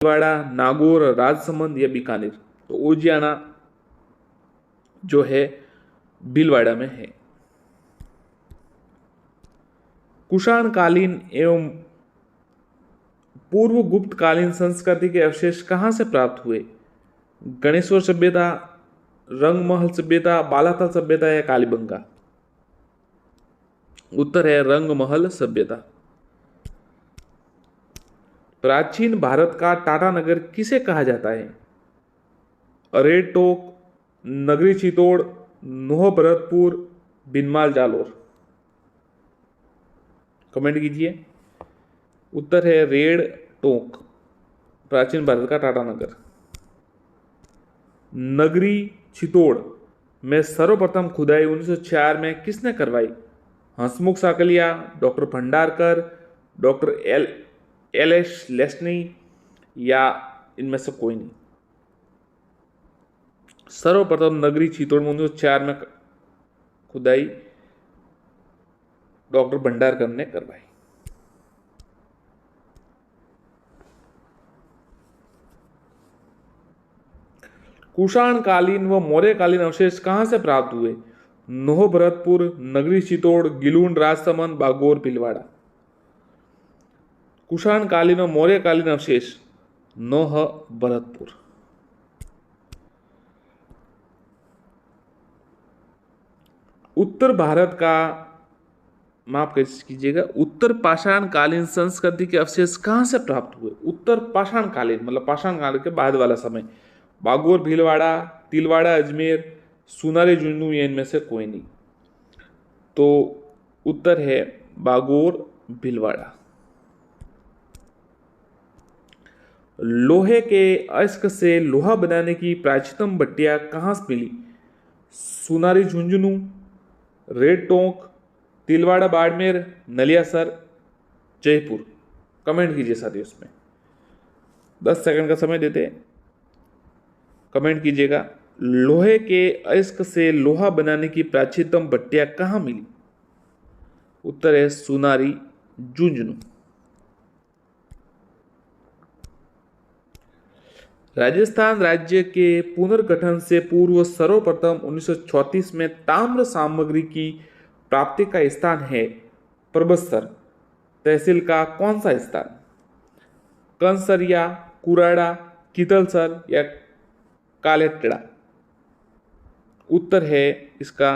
भीलवाड़ा, नागौर, राजसमंद या बीकानेर? तो उजियाना जो है भीलवाड़ा में है। कुषाण कालीन एवं पूर्व गुप्त कालीन संस्कृति के अवशेष कहाँ से प्राप्त हुए? गणेश्वर सभ्यता, रंगमहल सभ्यता, बालाथल सभ्यता या कालीबंगा? उत्तर है रंगमहल सभ्यता। प्राचीन भारत का टाटा नगर किसे कहा जाता है? रेड टोक, नगरी चितौड़, नोह भरतपुर, बिनमाल जालोर? कमेंट कीजिए। उत्तर है रेड टोक, प्राचीन भारत का टाटा नगर। नगरी चितौड़ में सर्वप्रथम खुदाई 1904 में किसने करवाई? Hasmukh Sankalia, doctor Bhandarkar, doctor L S Lesny या इनमें से कोई नहीं? सर्वप्रथम नगरी चितौड़ में 1904 में खुदाई डॉक्टर भंडारकर ने करवाई। कुषाण कालीन व मौर्य कालीन अवशेष कहां से प्राप्त हुए? नोह भरतपुर, नगरी चितौड़, गिलून, राजसमंद, बागोर, भीलवाड़ा? कुषाण कालीन व मौर्य कालीन अवशेष नोह भरतपुर। उत्तर भारत का, माफ कीजिएगा, उत्तर पाषाण कालीन संस्कृति के अवशेष कहां से प्राप्त हुए? उत्तर पाषाण कालीन मतलब पाषाण काल के बाद वाला समय। बागोर, भीलवाड़ा, तिलवाड़ा, अजमेर, सुनारी, झुंझुनू या इनमें से कोई नहीं? तो उत्तर है बागोर, भीलवाड़ा। लोहे के अयस्क से लोहा बनाने की प्राचीनतम भट्टियां कहां से मिली? सुनारी, झुंझुनू, रेड टोंक, तिलवाड़ा, बाड़मेर, नलियासर, जयपुर? कमेंट कीजिए साथियों। इसमें 10 सेकंड का समय देते हैं, कमेंट कीजिएगा। लोहे के अयस्क से लोहा बनाने की प्राचीनतम भट्टियां कहां मिली? उत्तर है सुनारी, झुंझुनू। राजस्थान राज्य के पुनर्गठन से पूर्व सर्वप्रथम 1934 में ताम्र सामग्री की प्राप्ति का स्थान है परबतसर। तहसील का कौन सा स्थान? कंसरिया, कुराड़ा, कितलसर या कालेटड़ा? उत्तर है इसका,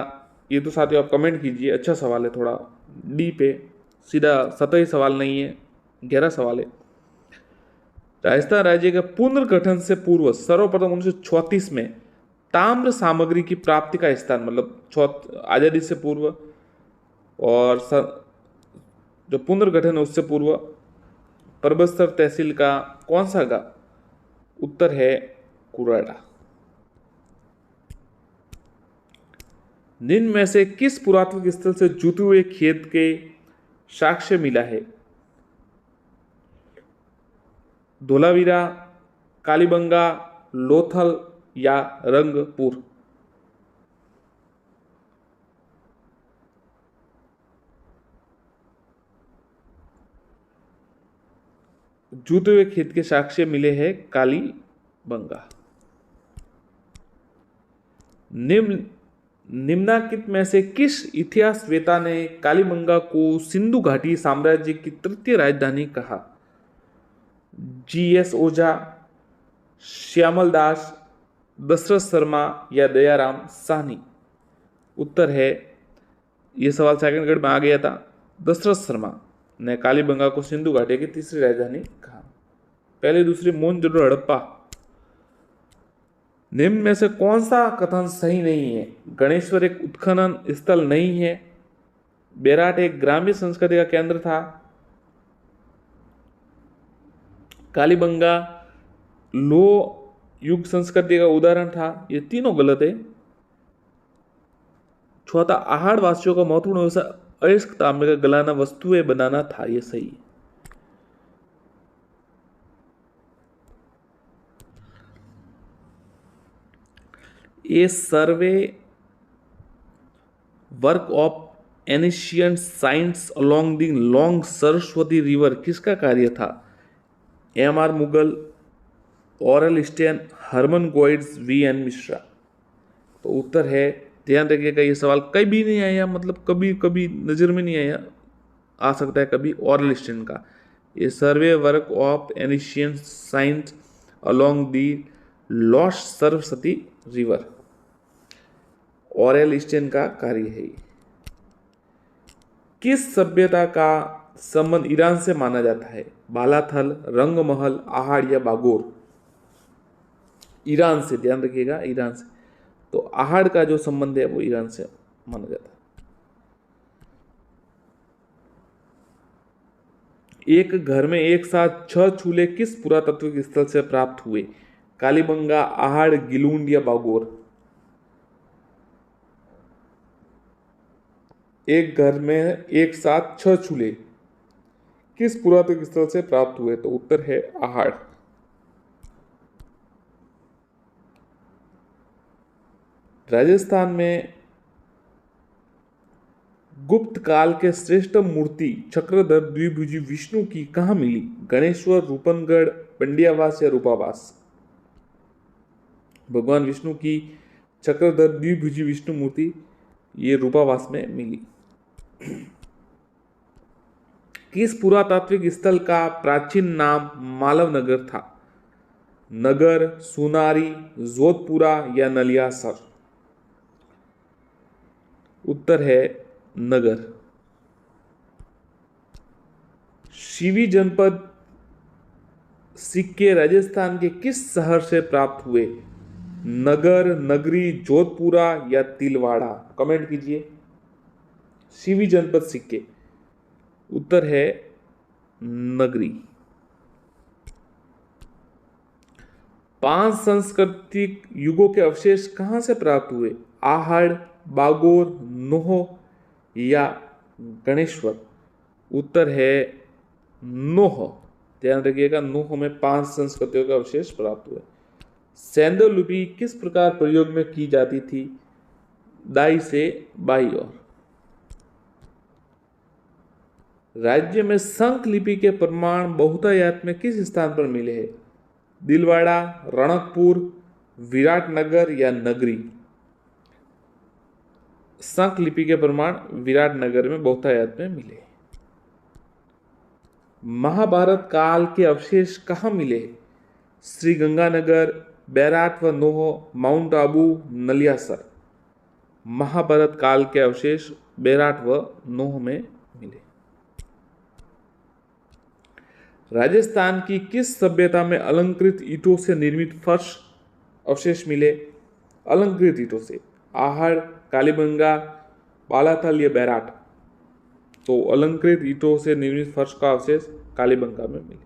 ये तो साथियों आप कमेंट कीजिए। अच्छा सवाल है, थोड़ा डीप है, सीधा सतही सवाल नहीं है, गहरा सवाल है। राजस्थान राज्य के पुनर्गठन से पूर्व सर्वप्रथम 1934 में ताम्र सामग्री की प्राप्ति का स्थान, मतलब आजादी से पूर्व और जो पुनर्गठन है उससे पूर्व परबतसर तहसील का कौन सा गांव? उत्तर है कुराड़ा। निम्न में से किस पुरातत्व स्थल से जुते हुए खेत के साक्ष्य मिला है? धोलावीरा, कालीबंगा, लोथल या रंगपुर? जूते हुए खेत के साक्ष्य मिले हैं कालीबंगा। निम्नांकित में से किस इतिहासवेता ने कालीबंगा को सिंधु घाटी साम्राज्य की तृतीय राजधानी कहा? जी.एस. ओझा, श्यामल दास, दशरथ शर्मा या दयाराम साहनी? उत्तर है, यह सवाल सेकंड ग्रेड में आ गया था, दशरथ शर्मा ने कालीबंगा को सिंधु घाटी की तीसरी राजधानी कहा। पहले दूसरी मोहनजोदड़ो हड़प्पा। निम्न में से कौन सा कथन सही नहीं है? गणेश्वर एक उत्खनन स्थल नहीं है, बेराट एक ग्राम्य संस्कृति का केंद्र था, कालीबंगा लो युग संस्कृति का उदाहरण था, ये तीनों गलत है। चौथा, आहड़ वासियों का महत्वपूर्ण व्यवसाय अयस्क तांबे का गलाना वस्तुएं बनाना था, ये सही है। A survey work of ancient science along the long Saraswati river किसका कार्य था? M R Mughal, Aurel Stein, Hermann Goetz, V N Mishra. तो उत्तर है, ध्यान रखिएगा ये सवाल कभी नहीं आया, मतलब कभी कभी नजर में नहीं आया, आ सकता है कभी, ऑरल स्टेन का। ये survey work of ancient science along the lost Saraswati river, Aurel Stein का कार्य है ये। किस सभ्यता का संबंध ईरान से माना जाता है? बालाथल, रंगमहल, आहड़ या बागोर? ईरान से, ध्यान रखिएगा ईरान से। तो आहड़ का जो संबंध है वो ईरान से माना जाता है। एक घर में एक साथ 6 चूल्हे किस पुरातात्विक स्थल से प्राप्त हुए? कालीबंगा, आहड़, गिलूंड या बागोर? एक घर में एक साथ 6 चूल्हे किस पुरातात्विक स्थल से प्राप्त हुए? तो उत्तर है आहड़। राजस्थान में गुप्त काल के श्रेष्ठ मूर्ति चक्रधर द्विभुजी विष्णु की कहाँ मिली? गणेश्वर, रूपनगढ़, पंडियावास या रूपावास? भगवान विष्णु की चक्रधर द्विभुजी विष्णु मूर्ति ये रूपावास में मिली। किस पुरातात्विक स्थल का प्राचीन नाम मालव था? नगर, सुनारी, जोधपुरा या नलियासर? उत्तर है नगर। शिवी जनपद सिक्के राजस्थान के किस शहर से प्राप्त हुए? नगर, नगरी, जोधपुरा या तिलवाड़ा? कमेंट कीजिए। शिवी जनपद सिक्के, उत्तर है नगरी। 5 सांस्कृतिक युगों के अवशेष कहां से प्राप्त हुए? आहड़, बागोर, नोह या गणेश्वर? उत्तर है नोह। ध्यान रखिएगा, नोह में 5 संस्कृतियों के अवशेष प्राप्त हुए। सेंधव लिपि किस प्रकार प्रयोग में की जाती थी? दाई से बाई ओर। राज्य में शंख लिपि के प्रमाण बहुतायत में किस स्थान पर मिले हैं? दिलवाड़ा, रणकपुर, विराटनगर या नगरी? शंख लिपि के प्रमाण विराटनगर में बहुतायत में मिले। महाभारत काल के अवशेष कहाँ मिले? श्री गंगानगर, बैराट व नोह, माउंट आबू, नलियासर? महाभारत काल के अवशेष बैराट व नोह में मिले। राजस्थान की किस सभ्यता में अलंकृत ईंटों से निर्मित फर्श अवशेष मिले? अलंकृत ईंटों से आहड़, कालीबंगा, बालाथल या बैराट? तो अलंकृत ईंटों से निर्मित फर्श का अवशेष कालीबंगा में मिले।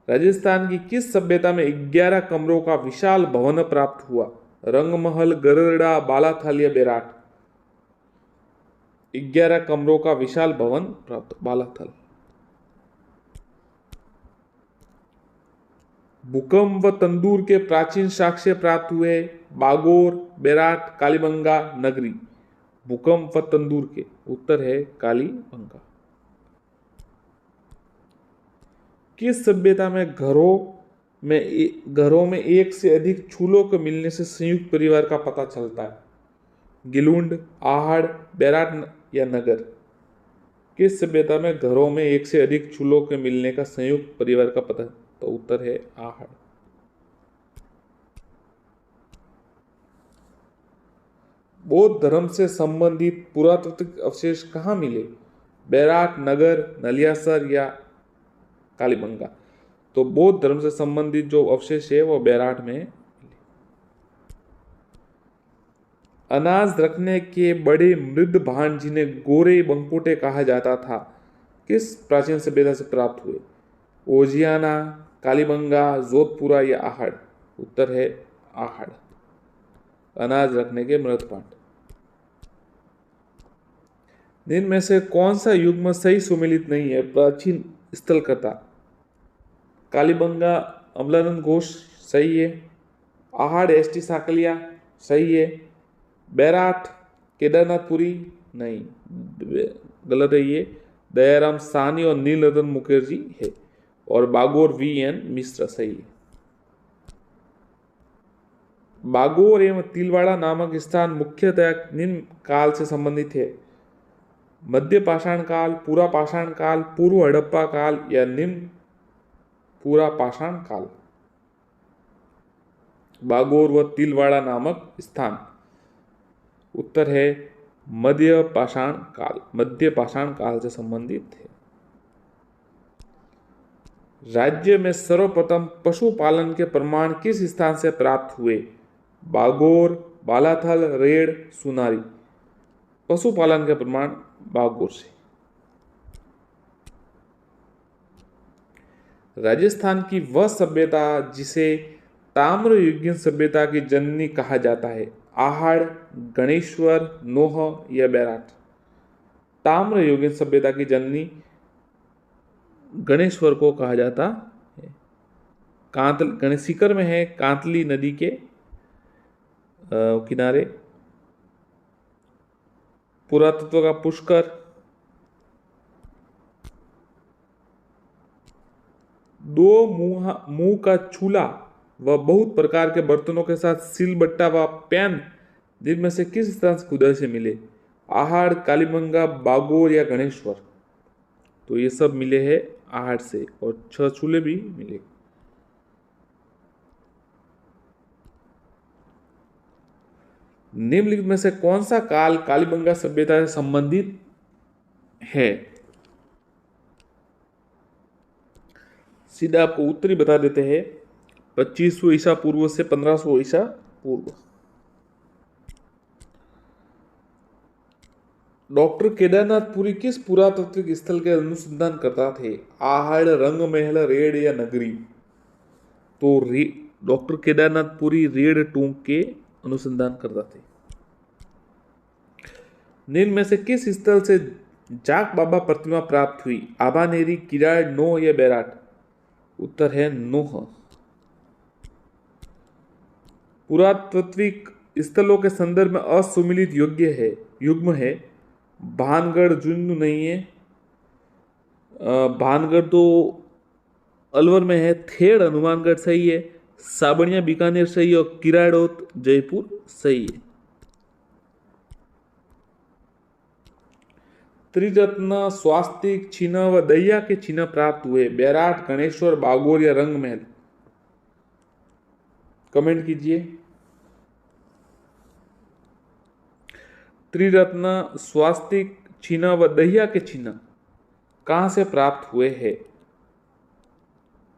राजस्थान की किस सभ्यता में 11 कमरों का विशाल भवन प्राप्त हुआ? रंगमहल, गरगड़ा, बालाथल या बैराट? 11 कमरों का विशाल भवन प्राप्त, बालाथल। भूकंप व तंदूर के प्राचीन साक्ष्य प्राप्त हुए? बागोर, बैराट, कालीबंगा, नगरी? भूकंप व तंदूर के, उत्तर है कालीबंगा। किस सभ्यता में घरों में एक से अधिक चूल्हों को मिलने से संयुक्त परिवार का पता चलता है? गिलुंड, आहड़, बैराट या नगर? किस सभ्यता में घरों में एक से अधिक चूल्हों के मिलने का संयुक्त परिवार का पता? तो उत्तर है आहड़। बौद्ध धर्म से संबंधित पुरातात्विक अवशेष कहाँ मिले? बैराट, नगर, नलियासर या कालीबंगा? तो बौद्ध धर्म से संबंधित जो अवशेष है वो बैराट में मिले। अनाज रखने के बड़े मृद भांड जिन्हें गोरे बंकोटे कहा जाता था, किस प्राचीन सभ्यता से प्राप्त हुए? ओजियाना, कालीबंगा, जोधपुरा या आहड़? उत्तर है आहड़। अनाज रखने के मृद भांड। इनमें से कौन सा युग्म सही सुमेलित नहीं है? प्राचीन स्थल कथा, कालीबंगा अमलानंद घोष सही है, आहड़ एसटी साकलिया सही है, बैराट केदारनाथपुरी नहीं, गलत है ये, दयाराम साहनी और नील रतन मुखर्जी है। और बागोर VN मिश्र सही है। बागोर एवं तिलवाड़ा नामक स्थान मुख्यतः निम्न काल से संबंधित है। मध्य पाषाण काल, पूरा पाषाण काल, पूर्व हड़प्पा काल या निम्न पूरा पाषाण काल। बागोर व तिलवाड़ा नामक स्थान, उत्तर है मध्य पाषाण काल, मध्य पाषाण काल से संबंधित है। राज्य में सर्वप्रथम पशुपालन के प्रमाण किस स्थान से प्राप्त हुए? बागोर, बालाथल, रेड़, सुनारी। पशुपालन के प्रमाण बागोर से। राजस्थान की वह सभ्यता जिसे ताम्रयुगीन सभ्यता की जननी कहा जाता है, आहड़, गणेश्वर, नोह या बैराट। ताम्रयुगीन सभ्यता की जननी गणेश्वर को कहा जाता है। कांतल सीकर में है, कांतली नदी के किनारे। पुरातत्व का पुष्कर, दो मुंह का चूल्हा व बहुत प्रकार के बर्तनों के साथ सिलबट्टा व पैन जिनमें से किस स्थान से खुदाई से मिले? आहड़, कालीबंगा, बागोर या गणेश्वर। तो ये सब मिले हैं आहड़ से, और 6 चूल्हे भी मिले। निम्नलिखित में से कौन सा काल कालीबंगा सभ्यता से संबंधित है? सीधा आपको उत्तरी बता देते हैं, 2500 ईसा पूर्व से 1500 ईसा पूर्व। डॉक्टर केदारनाथपुरी किस पुरातात्विक स्थल के अनुसंधान करता थे? आहड़, रंग महल, रेड़ या नगरी। तो डॉक्टर केदारनाथपुरी रेड़ टूंक के अनुसंधान करता थे। निम्न में से किस स्थल से जाक बाबा प्रतिमा प्राप्त हुई? आभानेरी, किराड़, नोह या बैराट। उत्तर है नोह। पुरातात्विक स्थलों के संदर्भ में असुमिलित योग्य है युग्म है। भानगढ़ जुन्नू नहीं है, भानगढ़ तो अलवर में है। थेड़ हनुमानगढ़ सही है, साबणिया बीकानेर सही है, और किराड़ोत जयपुर सही है। त्रिरत्न, स्वास्तिक, चिन्ह व दहिया के चिन्ह प्राप्त हुए? बैराट, गणेश्वर, बागोर या रंग महल। कमेंट कीजिए। त्रिरत्न, स्वास्तिक, चिन्ह व दहिया के चिन्ह कहां से प्राप्त हुए हैं?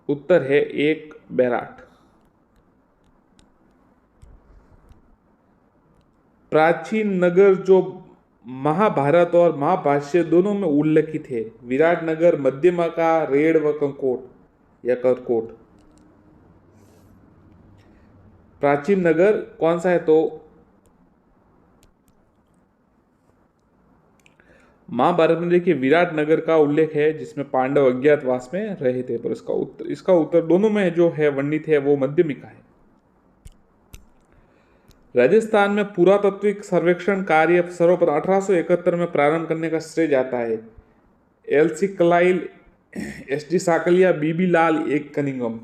उत्तर है 1 बैराट। प्राचीन नगर जो महाभारत और महाभाष्य दोनों में उल्लेखित है? विराटनगर, मध्यमका, रेड़ व कंकोट या करकोट। प्राचीन नगर कौन सा है? तो महाभारत में देखिए विराटनगर का उल्लेख है, जिसमें पांडव अज्ञातवास में रहे थे, पर इसका उत्तर दोनों में जो है वर्णित है वो मध्यमिका है। राजस्थान में पुरातात्विक सर्वेक्षण कार्य सर्वप्रथम 1871 में प्रारंभ करने का श्रेय जाता है। LC कलाइल, SD साकलिया, BB लाल, एक कनिंगम।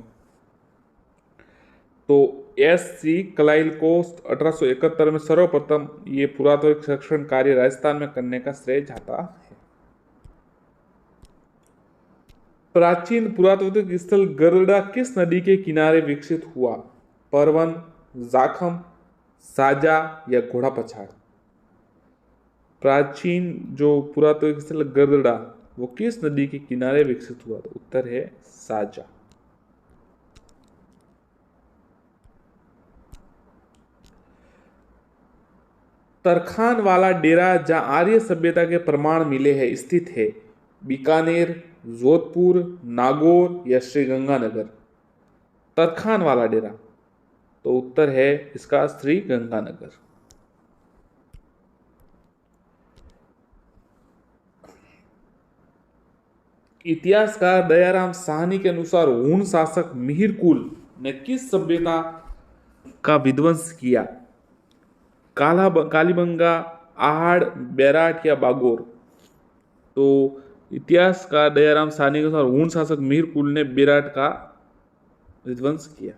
तो SC कलाइल को 1871 में सर्वप्रथम ये पुरातात्विक सर्वेक्षण कार्य राजस्थान में करने का श्रेय जाता है। प्राचीन पुरातात्विक स्थल गरड़ा किस नदी के किनारे विकसित हुआ? परवन, जाखम, साजा या घोड़ा पछाड़। प्राचीन जो पुरातात्विक स्थल गरड़ा वो किस नदी के किनारे विकसित हुआ? तो उत्तर है साजा। तरखान वाला डेरा जहां आर्य सभ्यता के प्रमाण मिले हैं स्थित है? बीकानेर, जोधपुर, नागौर या श्रीगंगानगर। तरखान वाला डेरा, तो उत्तर है इसका श्रीगंगानगर। इतिहासकार दयाराम साहनी के अनुसार हूण शासक मिहिर कुल ने किस सभ्यता का विध्वंस किया? कालीबंगा, आहड़, बैराट या बागोर। तो इतिहासकार दयाराम साहनी के अनुसार हूण शासक मीर कुल ने बेराट का विध्वंस किया।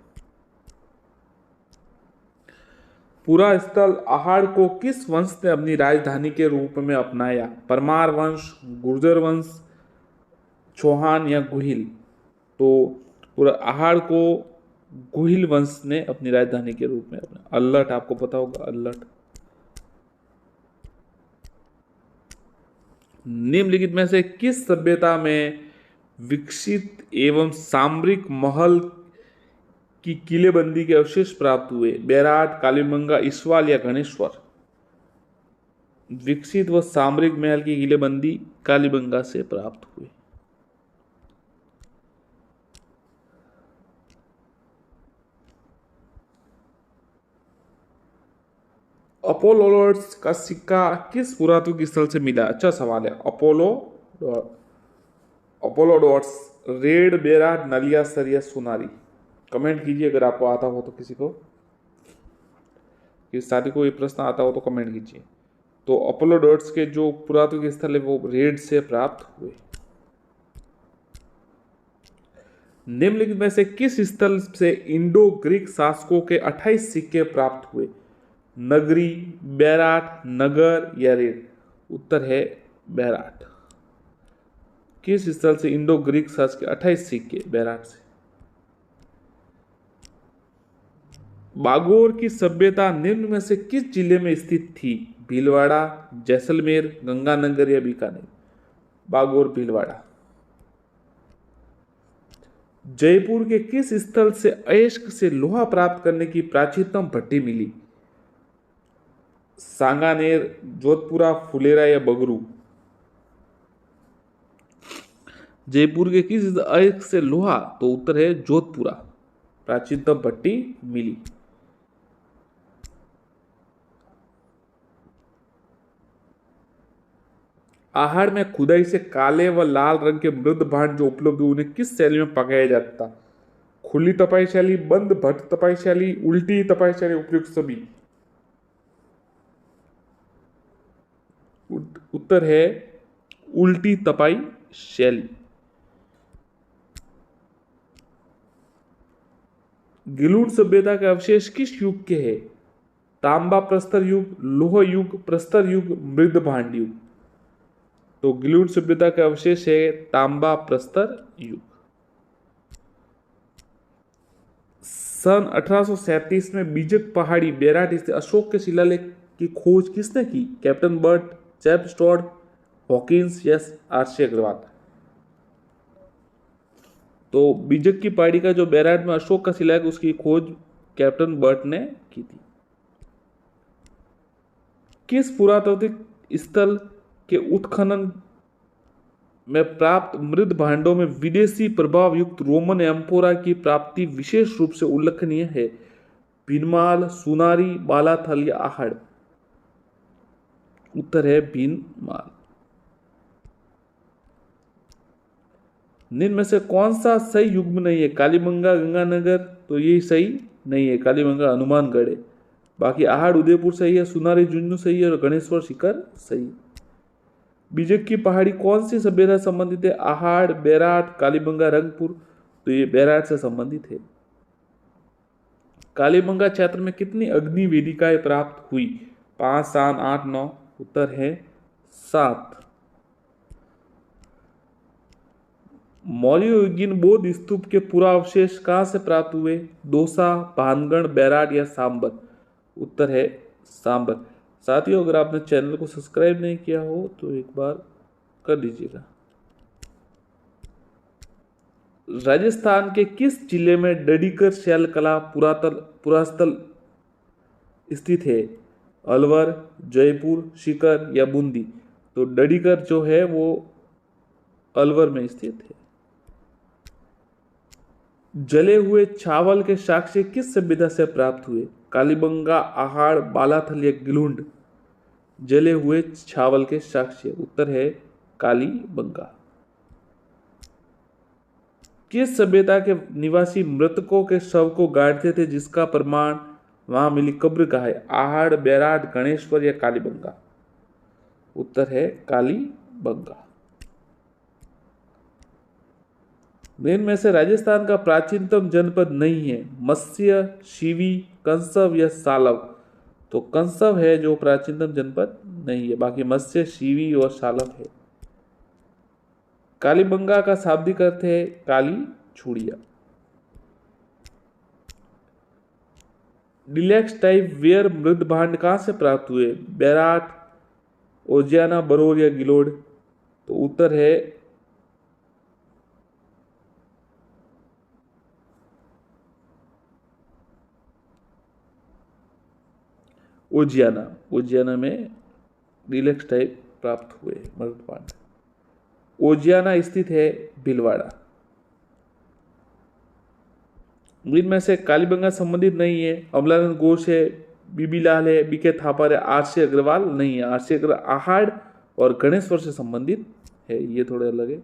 पूरा स्थल आहड़ को किस वंश ने अपनी राजधानी के रूप में अपनाया? परमार वंश, गुर्जर वंश, चौहान या गुहिल? तो पूरा आहड़ को गुहिल वंश ने अपनी राजधानी के रूप में अपना। अल्लट आपको पता होगा, अल्लट। निम्नलिखित में से किस सभ्यता में विकसित एवं सामरिक महल की किलेबंदी के अवशेष प्राप्त हुए? बेराट, कालीबंगा, ईश्वाल या गणेश्वर? विकसित व सामरिक महल की किलेबंदी कालीबंगा से प्राप्त हुए। अपोलोडोर्स का सिक्का किस पुरातत्व स्थल से मिला? अच्छा सवाल है। अपोलोडोर्स, रेड, बेराट, नलिया, सरिया, सोनारी? कमेंट कीजिए अगर आपको आता हो तो, किसी को इस साथी को ये प्रश्न आता हो तो कमेंट कीजिए। तो अपोलोडोर्स के जो पुरातत्व स्थल है वो रेड से प्राप्त हुए। निम्नलिखित में से किस स्थल से इंडो ग्रीक शासकों के 28 सिक्के प्राप्त हुए? नगरी, बेराट, नगर या रेड? उत्तर है बेराट। किस स्थल से इंडो ग्रीक शासक के 28 सिक्के? बेराट से। बागोर की सभ्यता निम्न में से किस जिले में स्थित थी? भीलवाड़ा, जैसलमेर, गंगानगर या बीकानेर? बागोर भीलवाड़ा। जयपुर के किस स्थल से अयस्क से लोहा प्राप्त करने की प्राचीनतम भट्टी मिली? सांगानेर, जोधपुरा, फुलेरा या बगरू? जयपुर के किस अयस्क से लोहा? तो उत्तर है जोधपुरा, प्राचीनतम भट्टी मिली। आहड़ में खुदाई से काले व लाल रंग के मृद भांड जो उपलब्ध हुए उन्हें किस शैली में पकाया जाता? खुली तपाई शैली, बंद भट्ट तपाई शैली, उल्टी तपाई शैली, उपयुक्त सभी? उत्तर है उल्टी तपाई शैली। गिलूट सभ्यता के अवशेष किस युग के हैं? तांबा प्रस्तर युग, लोह युग, प्रस्तर युग, मृद भांड युग? तो गिलूट सभ्यता का अवशेष है तांबा प्रस्तर युग। सन 1837 में बीजक पहाड़ी बेराट स्थित अशोक के शिलालेख की खोज किसने की? कैप्टन बर्ट, चैप स्टॉड, हॉकिंस या आरसी अग्रवाल? तो बीजक की पहाड़ी का जो बेराट में अशोक का शिलालेख उसकी खोज कैप्टन बर्ट ने की थी। किस पुरातात्विक स्थल के उत्खनन में प्राप्त मृद भांडों में विदेशी प्रभाव युक्त रोमन एम्फोरा की प्राप्ति विशेष रूप से उल्लेखनीय है? भीनमाल, सुनारी, बालाथल या आहड़? उत्तर है भीनमाल। निम्न में से कौन सा सही युग्म नहीं है? कालीबंगा, गंगानगर? तो ये सही नहीं है, कालीबंगा हनुमानगढ़ है। बाकी आहड़ उदयपुर सही है, सुनारी झुंझुनू सही है और गणेश्वर शिखर सही। बीजक की पहाड़ी कौन सी सभ्यता से संबंधित है? आहड़, बेराट, कालीबंगा, रंगपुर? तो ये बेराट से संबंधित है। कालीबंगा क्षेत्र में कितनी अग्नि वेदिकाएं प्राप्त हुई? 5, 7, 8, 9? उत्तर है 7। मौर्ययुगीन बौद्ध स्तूप के पूरा अवशेष कहां से प्राप्त हुए? दौसा, भानगढ़, बेराट या सांबर? उत्तर है सांबर। साथियों, अगर आपने चैनल को सब्सक्राइब नहीं किया हो तो एक बार कर लीजिएगा। राजस्थान के किस जिले में डडीकर शैल कला पुरास्थल स्थित है? अलवर, जयपुर, सीकर या बूंदी? तो डडीकर जो है वो अलवर में स्थित है। जले हुए चावल के साक्ष्य किस सभ्यता से प्राप्त हुए? कालीबंगा, आहड़, बालाथल या गिलुंड? जले हुए चावल के साक्ष्य? उत्तर है कालीबंगा। किस सभ्यता के निवासी मृतकों के शव को गाड़ते थे जिसका प्रमाण वहां मिली कब्र का है? आहड़, बेराट, गणेश्वर या कालीबंगा? उत्तर है कालीबंगा। इनमें से राजस्थान का प्राचीनतम जनपद नहीं है, मत्स्य, शिवी, कंसव या सालव। तो कंसव है जो प्राचीनतम जनपद नहीं है, बाकी मत्स्य, शिवी और सालव है। कालीबंगा का शाब्दिक अर्थ है काली चूड़िया। डिलेक्स टाइप वेयर मृद भांड कहां से प्राप्त हुए? बैराट, ओजियाना, बरोर या गिलोड। तो उत्तर है ओजियाना। ओजियाना में डिलेक्स टाइप प्राप्त हुए मृद भांड। ओजियाना स्थित है भीलवाड़ा। इनमें से कालीबंगा संबंधित नहीं है, अमलानंद घोष है, बीबी लाल है, बीके थापर है, आरसी अग्रवाल नहीं है। आरसी अग्रवाल आहाड़ और गणेश्वर से संबंधित है, ये थोड़े अलग है।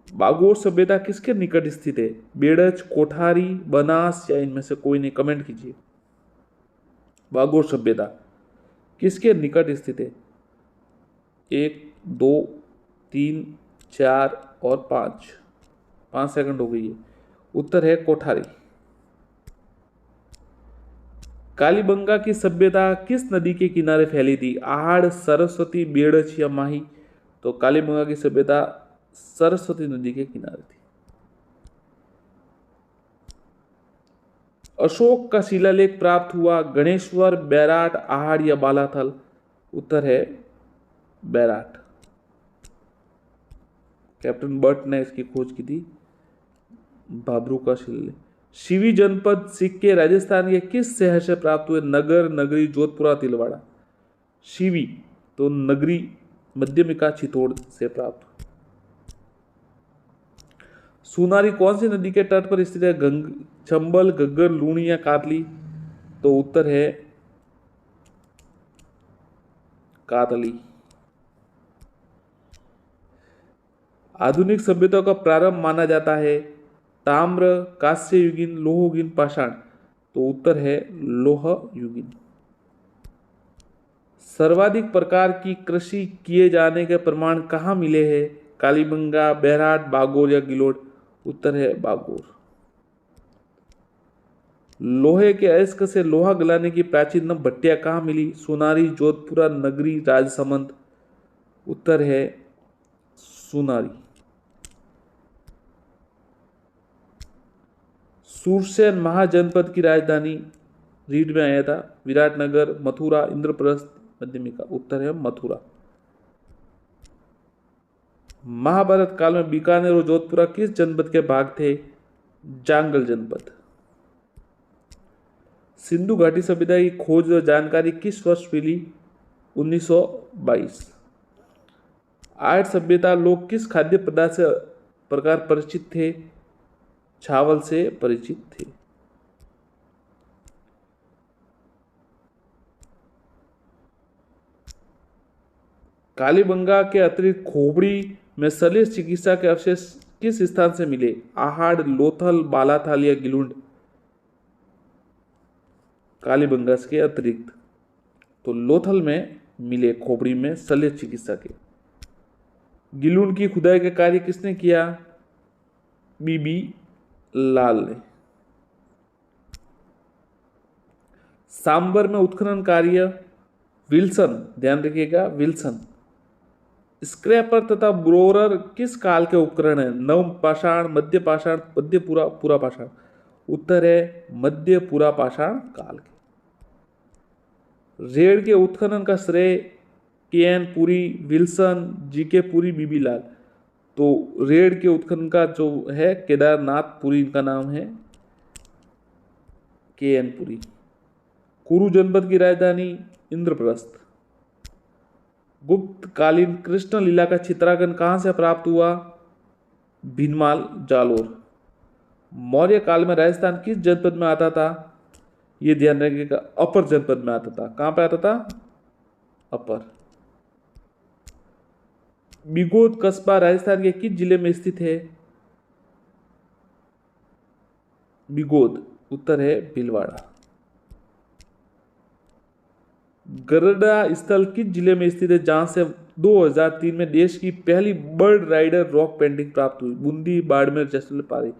बागोर सभ्यता किसके निकट स्थित है? बेड़च, कोठारी, बनास या इनमें से कोई नहीं? कमेंट कीजिए। बागोर सभ्यता किसके निकट स्थित है? 1, 2, 3, 4 और 5 सेकंड हो गई है। उत्तर है कोठारी। कालीबंगा की सभ्यता किस नदी के किनारे फैली थी? आहाड़, सरस्वती, बेड़च या माही। तो कालीबंगा की सभ्यता सरस्वती नदी के किनारे थी। अशोक का शिलालेख प्राप्त हुआ गणेश्वर, बैराट, आहाड़ या बालाथल। उत्तर है बैराट। कैप्टन बट ने इसकी खोज की थी। बाबरू का शिलालेख। शिवी जनपद सिक्के राजस्थान के किस शहर से प्राप्त हुए? नगर, नगरी, जोधपुरा, तिलवाड़ा। शिवी तो नगरी मध्यमिका चित्तौड़ से प्राप्त हुए। सुनारी कौन सी नदी के तट पर स्थित है? चंबल, घग्गर, लूणी या कातली। तो उत्तर है कातली। आधुनिक सभ्यता का प्रारंभ माना जाता है ताम्र, कांस्य युगीन, लोह युगीन, पाषाण। तो उत्तर है लोह युगीन। सर्वाधिक प्रकार की कृषि किए जाने के प्रमाण कहाँ मिले हैं? कालीबंगा, बैराट, बागोर या गिलोड। उत्तर है बागोर। लोहे के अयस्क से लोहा गलाने की प्राचीनतम भट्टियां कहाँ मिली? सोनारी, जोधपुरा, नगरी, राजसमंद। उत्तर है सोनारी। सूरसेन महाजनपद की राजधानी रीड में आया था विराटनगर, मथुरा, इंद्रप्रस्थ, मध्यमिका। उत्तर है मथुरा। महाभारत काल में बीकानेर और जोधपुरा किस जनपद के भाग थे? जांगल जनपद। सिंधु घाटी सभ्यता की खोज और जानकारी किस वर्ष मिली? 1922। आर्य सभ्यता लोग किस खाद्य पदार्थ से प्रकार परिचित थे? चावल से परिचित थे। कालीबंगा के अतिरिक्त खोपड़ी में शल्य चिकित्सा के अवशेष किस स्थान से मिले? आहाड़, लोथल, बालाथाल या गिलुंड। कालीबंगा के अतिरिक्त तो लोथल में मिले खोपड़ी में शल्य चिकित्सा के। गिलुंड की खुदाई का कार्य किसने किया? बीबी लाल ने। सांबर में उत्खनन कार्य विल्सन, ध्यान रखिएगा विल्सन। स्क्रैपर तथा ब्रोरर किस काल के उपकरण है? नव पाषाण, मध्य पाषाण, मध्य पूरा पाषाण। उत्तर है मध्य पूरा पाषाण काल के। रेड़ के उत्खनन का श्रेय K N. Puri, Wilson, G K. Puri, B B Lal. तो रेड़ के उत्खनन का जो है केदारनाथ पुरी इनका नाम है, के.एन. पुरी। कुरु जनपद की राजधानी इंद्रप्रस्थ। गुप्त कालीन कृष्ण लीला का चित्रांकन कहां से प्राप्त हुआ? भीनमाल, जालोर। मौर्य काल में राजस्थान किस जनपद में आता था? ये ध्यान रखिएगा अपर जनपद में आता था। कहां पे आता था? अपर। बिगोद कस्बा राजस्थान के किस जिले में स्थित है? बिगोद। उत्तर है भीलवाड़ा। गरडा स्थल किस जिले में स्थित है जहां से 2003 में देश की पहली बर्ड राइडर रॉक पेंटिंग प्राप्त हुई? बूंदी, बाड़मेर, जैसलमेर, पारी।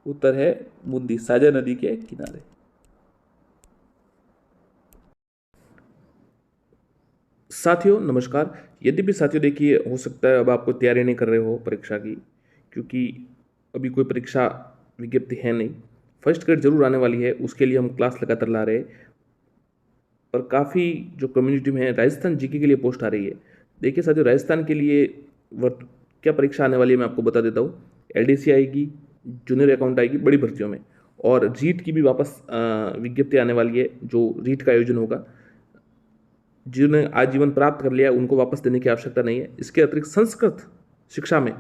उत्तर है बूंदी, साझा नदी के किनारे। साथियों नमस्कार। यद्यपि साथियों देखिए, हो सकता है अब आपको तैयारी नहीं कर रहे हो परीक्षा की, क्योंकि अभी कोई परीक्षा विज्ञप्ति है नहीं। फर्स्ट ग्रेड जरूर आने वाली है, उसके लिए हम क्लास लगातार ला रहे हैं। और काफ़ी जो कम्युनिटी में है, राजस्थान जीके के लिए पोस्ट आ रही है। देखिए साथियों, राजस्थान के लिए क्या परीक्षा आने वाली है मैं आपको बता देता हूँ। एलडीसी आएगी, जूनियर अकाउंट आएगी बड़ी भर्तियों में, और रीट की भी वापस विज्ञप्ति आने वाली है, जो रीट का आयोजन होगा। जिन्होंने आजीवन प्राप्त कर लिया है उनको वापस देने की आवश्यकता नहीं है। इसके अतिरिक्त संस्कृत शिक्षा में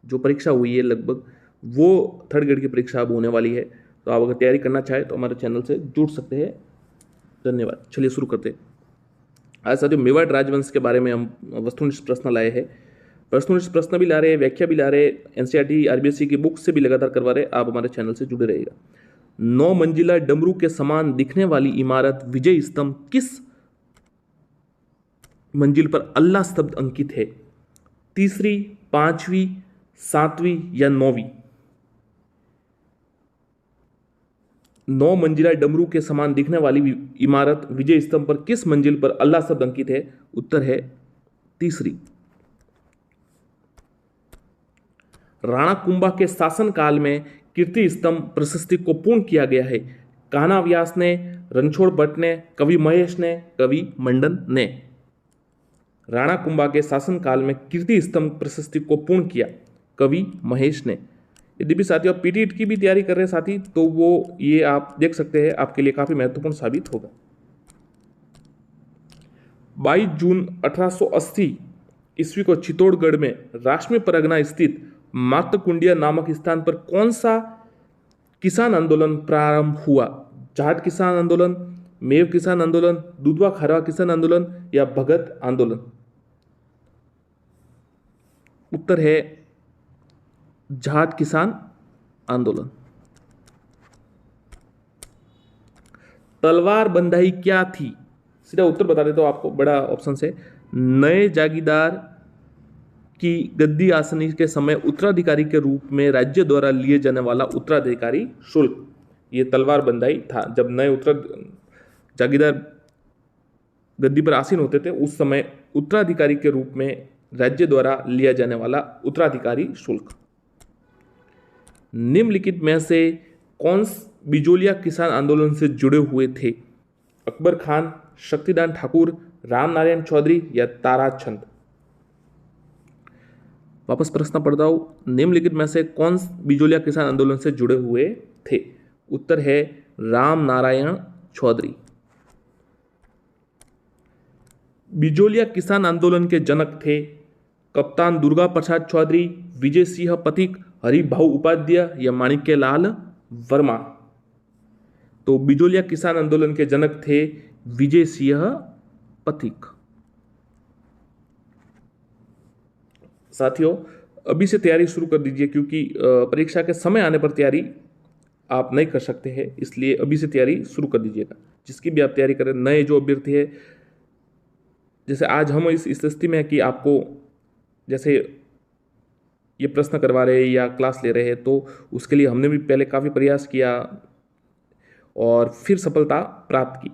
जो परीक्षा हुई है लगभग, वो थर्ड ग्रेड की परीक्षा अब होने वाली है। तो आप अगर तैयारी करना चाहें तो हमारे चैनल से जुड़ सकते हैं। धन्यवाद। चलिए शुरू करते हैं। आज साथियों मेवाड़ राजवंश के बारे में हम वस्तुनिष्ठ प्रश्न लाए हैं। वस्तुनिष्ठ प्रश्न भी ला रहे हैं, व्याख्या भी ला रहे हैं, एनसीईआरटी आरबीएसई की बुक से भी लगातार करवा रहे हैं। आप हमारे चैनल से जुड़े रहिएगा। 9 मंजिला डमरू के समान दिखने वाली इमारत विजय स्तंभ किस मंजिल पर अल्लाह स्तंभ अंकित है? तीसरी, पांचवी, सातवीं या नौवीं? 9 मंजिला डमरू के समान दिखने वाली इमारत विजय स्तंभ पर किस मंजिल पर अल्लाह शब्द अंकित है? उत्तर है तीसरी। राणा कुंभा के शासनकाल में कीर्ति स्तंभ प्रशस्ति को पूर्ण किया गया है। कान्हा व्यास ने, रणछोड़ भट्ट ने, कवि महेश ने, कवि मंडन ने। राणा कुंभा के शासनकाल में कीर्ति स्तंभ प्रशस्ति को पूर्ण किया कवि महेश ने। यदि भी साथियों आप पीटीईटी की भी तैयारी कर रहे हैं साथी, तो वो ये आप देख सकते हैं, आपके लिए काफी महत्वपूर्ण साबित होगा। 22 जून 1880 ईस्वी को चित्तौड़गढ़ में राष्ट्रीय परगना स्थित मातकुंडिया नामक स्थान पर कौन सा किसान आंदोलन प्रारंभ हुआ? जाट किसान आंदोलन, मेव किसान आंदोलन, दुधवा खारवा किसान आंदोलन या भगत आंदोलन? उत्तर है जाट किसान आंदोलन। तलवार बंधाई क्या थी? सीधा उत्तर बता देता हूं आपको, बड़ा ऑप्शन से। नए जागीरदार की गद्दी आसनी के समय उत्तराधिकारी के रूप में राज्य द्वारा लिए जाने वाला उत्तराधिकारी शुल्क, ये तलवार बंधाई था। जब नए जागीरदार गद्दी पर आसीन होते थे, उस समय उत्तराधिकारी के रूप में राज्य द्वारा लिया जाने वाला उत्तराधिकारी शुल्क। निम्नलिखित में से कौन बिजोलिया किसान आंदोलन से जुड़े हुए थे? अकबर खान, शक्तिदान ठाकुर, राम नारायण चौधरी या ताराचंद? वापस प्रश्न पढ़ता हूं, निम्नलिखित में से कौन बिजोलिया किसान आंदोलन से जुड़े हुए थे? उत्तर है राम नारायण चौधरी। बिजोलिया किसान आंदोलन के जनक थे कप्तान दुर्गा प्रसाद चौधरी, विजय सिंह पथिक, हरिभाऊ उपाध्याय या माणिक्यलाल वर्मा? तो बिजोलिया किसान आंदोलन के जनक थे विजय सिंह पथिक। साथियों अभी से तैयारी शुरू कर दीजिए, क्योंकि परीक्षा के समय आने पर तैयारी आप नहीं कर सकते हैं, इसलिए अभी से तैयारी शुरू कर दीजिएगा। जिसकी भी आप तैयारी करें, नए जो अभ्यर्थी है, जैसे आज हम इस स्थिति में है कि आपको जैसे ये प्रश्न करवा रहे हैं या क्लास ले रहे हैं, तो उसके लिए हमने भी पहले काफ़ी प्रयास किया और फिर सफलता प्राप्त की,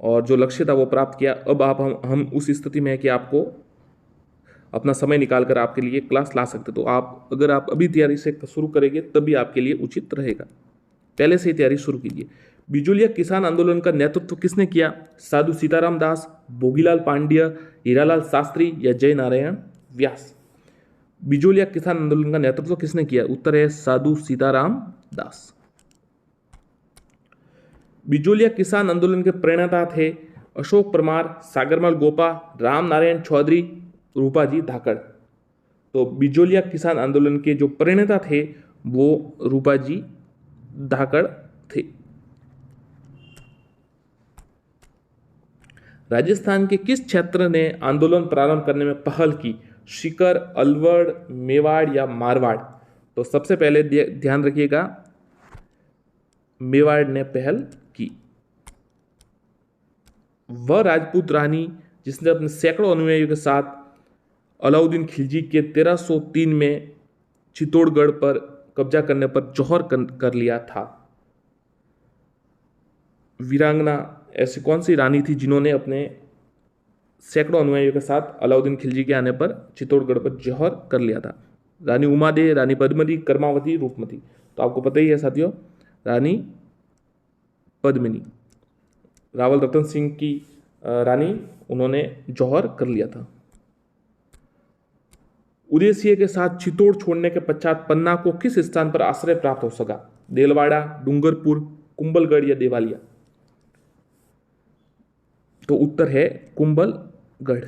और जो लक्ष्य था वो प्राप्त किया। अब आप हम उस स्थिति में है कि आपको अपना समय निकाल कर आपके लिए क्लास ला सकते। तो आप अगर आप अभी तैयारी से शुरू करेंगे तभी आपके लिए उचित रहेगा। पहले से ही तैयारी शुरू कीजिए। बिजोलिया किसान आंदोलन का नेतृत्व किसने किया? साधु सीताराम दास, भोगीलाल पांड्य, हीरालाल शास्त्री या जय नारायण व्यास? बिजोलिया किसान आंदोलन का नेतृत्व किसने किया? उत्तर है साधु सीताराम दास। बिजोलिया किसान आंदोलन के प्रणेता थे अशोक परमार, सागरमल गोपा, राम नारायण चौधरी, रूपाजी धाकड़। तो बिजोलिया किसान आंदोलन के जो प्रणेता थे वो रूपाजी धाकड़ थे। राजस्थान के किस क्षेत्र ने आंदोलन प्रारंभ करने में पहल की? सीकर, अलवर, मेवाड़ या मारवाड़? तो सबसे पहले ध्यान रखिएगा, मेवाड़ ने पहल की। वह राजपूत रानी जिसने अपने सैकड़ों अनुयायियों के साथ अलाउद्दीन खिलजी के 1303 में चित्तौड़गढ़ पर कब्जा करने पर जौहर कर लिया था। वीरांगना ऐसी कौन सी रानी थी जिन्होंने अपने सैकड़ों अनुयायियों के साथ अलाउद्दीन खिलजी के आने पर चित्तौड़गढ़ पर जौहर कर लिया था? रानी उमादे, रानी पद्मिनी, कर्मावती, रूपमती। तो आपको पता ही है साथियों, रानी पद्मिनी। रावल रतन सिंह की रानी, उन्होंने जौहर कर लिया था। उदयसिंह के साथ चित्तौड़ छोड़ने के पश्चात पन्ना को किस स्थान पर आश्रय प्राप्त हो सका? देलवाड़ा, डूंगरपुर, कुंभलगढ़ या देवालिया? तो उत्तर है कुंभलगढ़।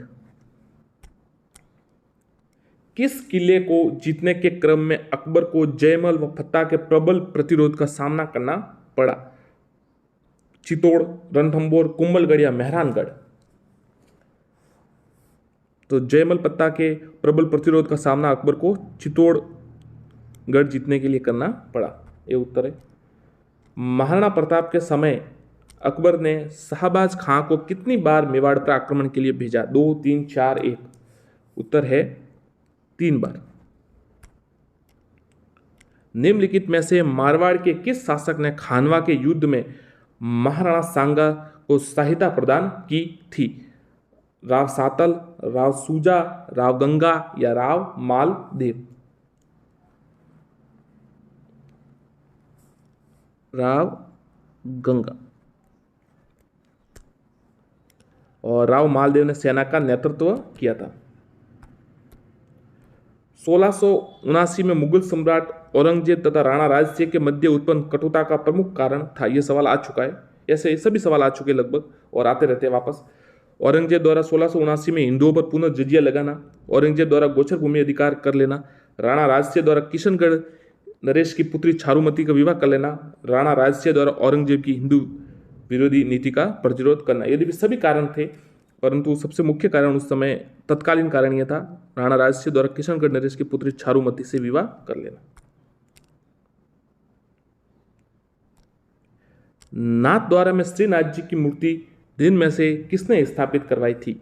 किस किले को जीतने के क्रम में अकबर को जयमल व फत्ता के प्रबल प्रतिरोध का सामना करना पड़ा? चित्तौड़, रणथंभौर, कुंभलगढ़ या मेहरानगढ़? तो जयमल फत्ता के प्रबल प्रतिरोध का सामना अकबर को चित्तौड़गढ़ जीतने के लिए करना पड़ा, ये उत्तर है। महाराणा प्रताप के समय अकबर ने शाहबाज खां को कितनी बार मेवाड़ पर आक्रमण के लिए भेजा? 2, 3, 4, 1? उत्तर है 3 बार। निम्नलिखित में से मारवाड़ के किस शासक ने खानवा के युद्ध में महाराणा सांगा को सहायता प्रदान की थी? राव सातल, राव सूजा, राव गंगा या राव मालदेव? राव गंगा। और राव मालदेव ने सेना का नेतृत्व किया था। 1679 में मुगल सम्राट औरंगजेब तथा राणा राजसिंह के मध्य उत्पन्न कटुता का प्रमुख कारण था। यह सवाल आ चुका है, ऐसे सभी सवाल आ चुके लगभग और आते रहते हैं वापस। औरंगजेब द्वारा 1679 में हिंदुओं पर पुनः जजिया लगाना, औरंगजेब द्वारा गोचर भूमि अधिकार कर लेना, राणा राजसिंह द्वारा किशनगढ़ नरेश की पुत्री चारुमती का विवाह कर लेना, राणा राजसिंह द्वारा औरंगजेब की हिंदू विरोधी नीति का प्रतिरोध करना। यदि भी सभी कारण थे, परंतु सबसे मुख्य कारण उस समय तत्कालीन कारण यह था, राणा राजसिंह द्वारा किशनगढ़ नरेश की पुत्री चारुमती से विवाह कर लेना। नाथ द्वारा में श्रीनाथ जी की मूर्ति दिन में से किसने स्थापित करवाई थी?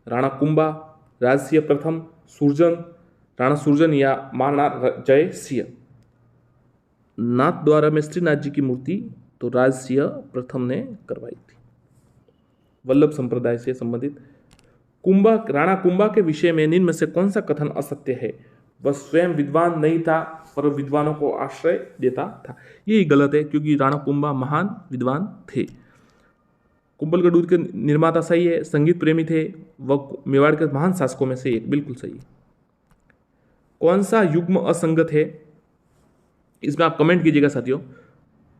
राणा कुंभा, राजसिंह प्रथम, सुरजन, राणा सुरजन या महाराणा जय सिंह? नाथ द्वारा में श्रीनाथ जी की मूर्ति तो राजसिंह प्रथम ने करवाई थी, वल्लभ संप्रदाय से संबंधित। राणा कुंभा के विषय में निम्न में से कौन सा कथन असत्य है? वह स्वयं विद्वान नहीं था पर विद्वानों को आश्रय देता था। यही गलत है, क्योंकि राणा कुंभा महान विद्वान थे। कुंभलगढ़ दुर्ग के निर्माता सही है, संगीत प्रेमी थे, वह मेवाड़ के महान शासकों में से एक, बिल्कुल सही है। कौन सा युग्म असंगत है? इसमें आप कमेंट कीजिएगा साथियों।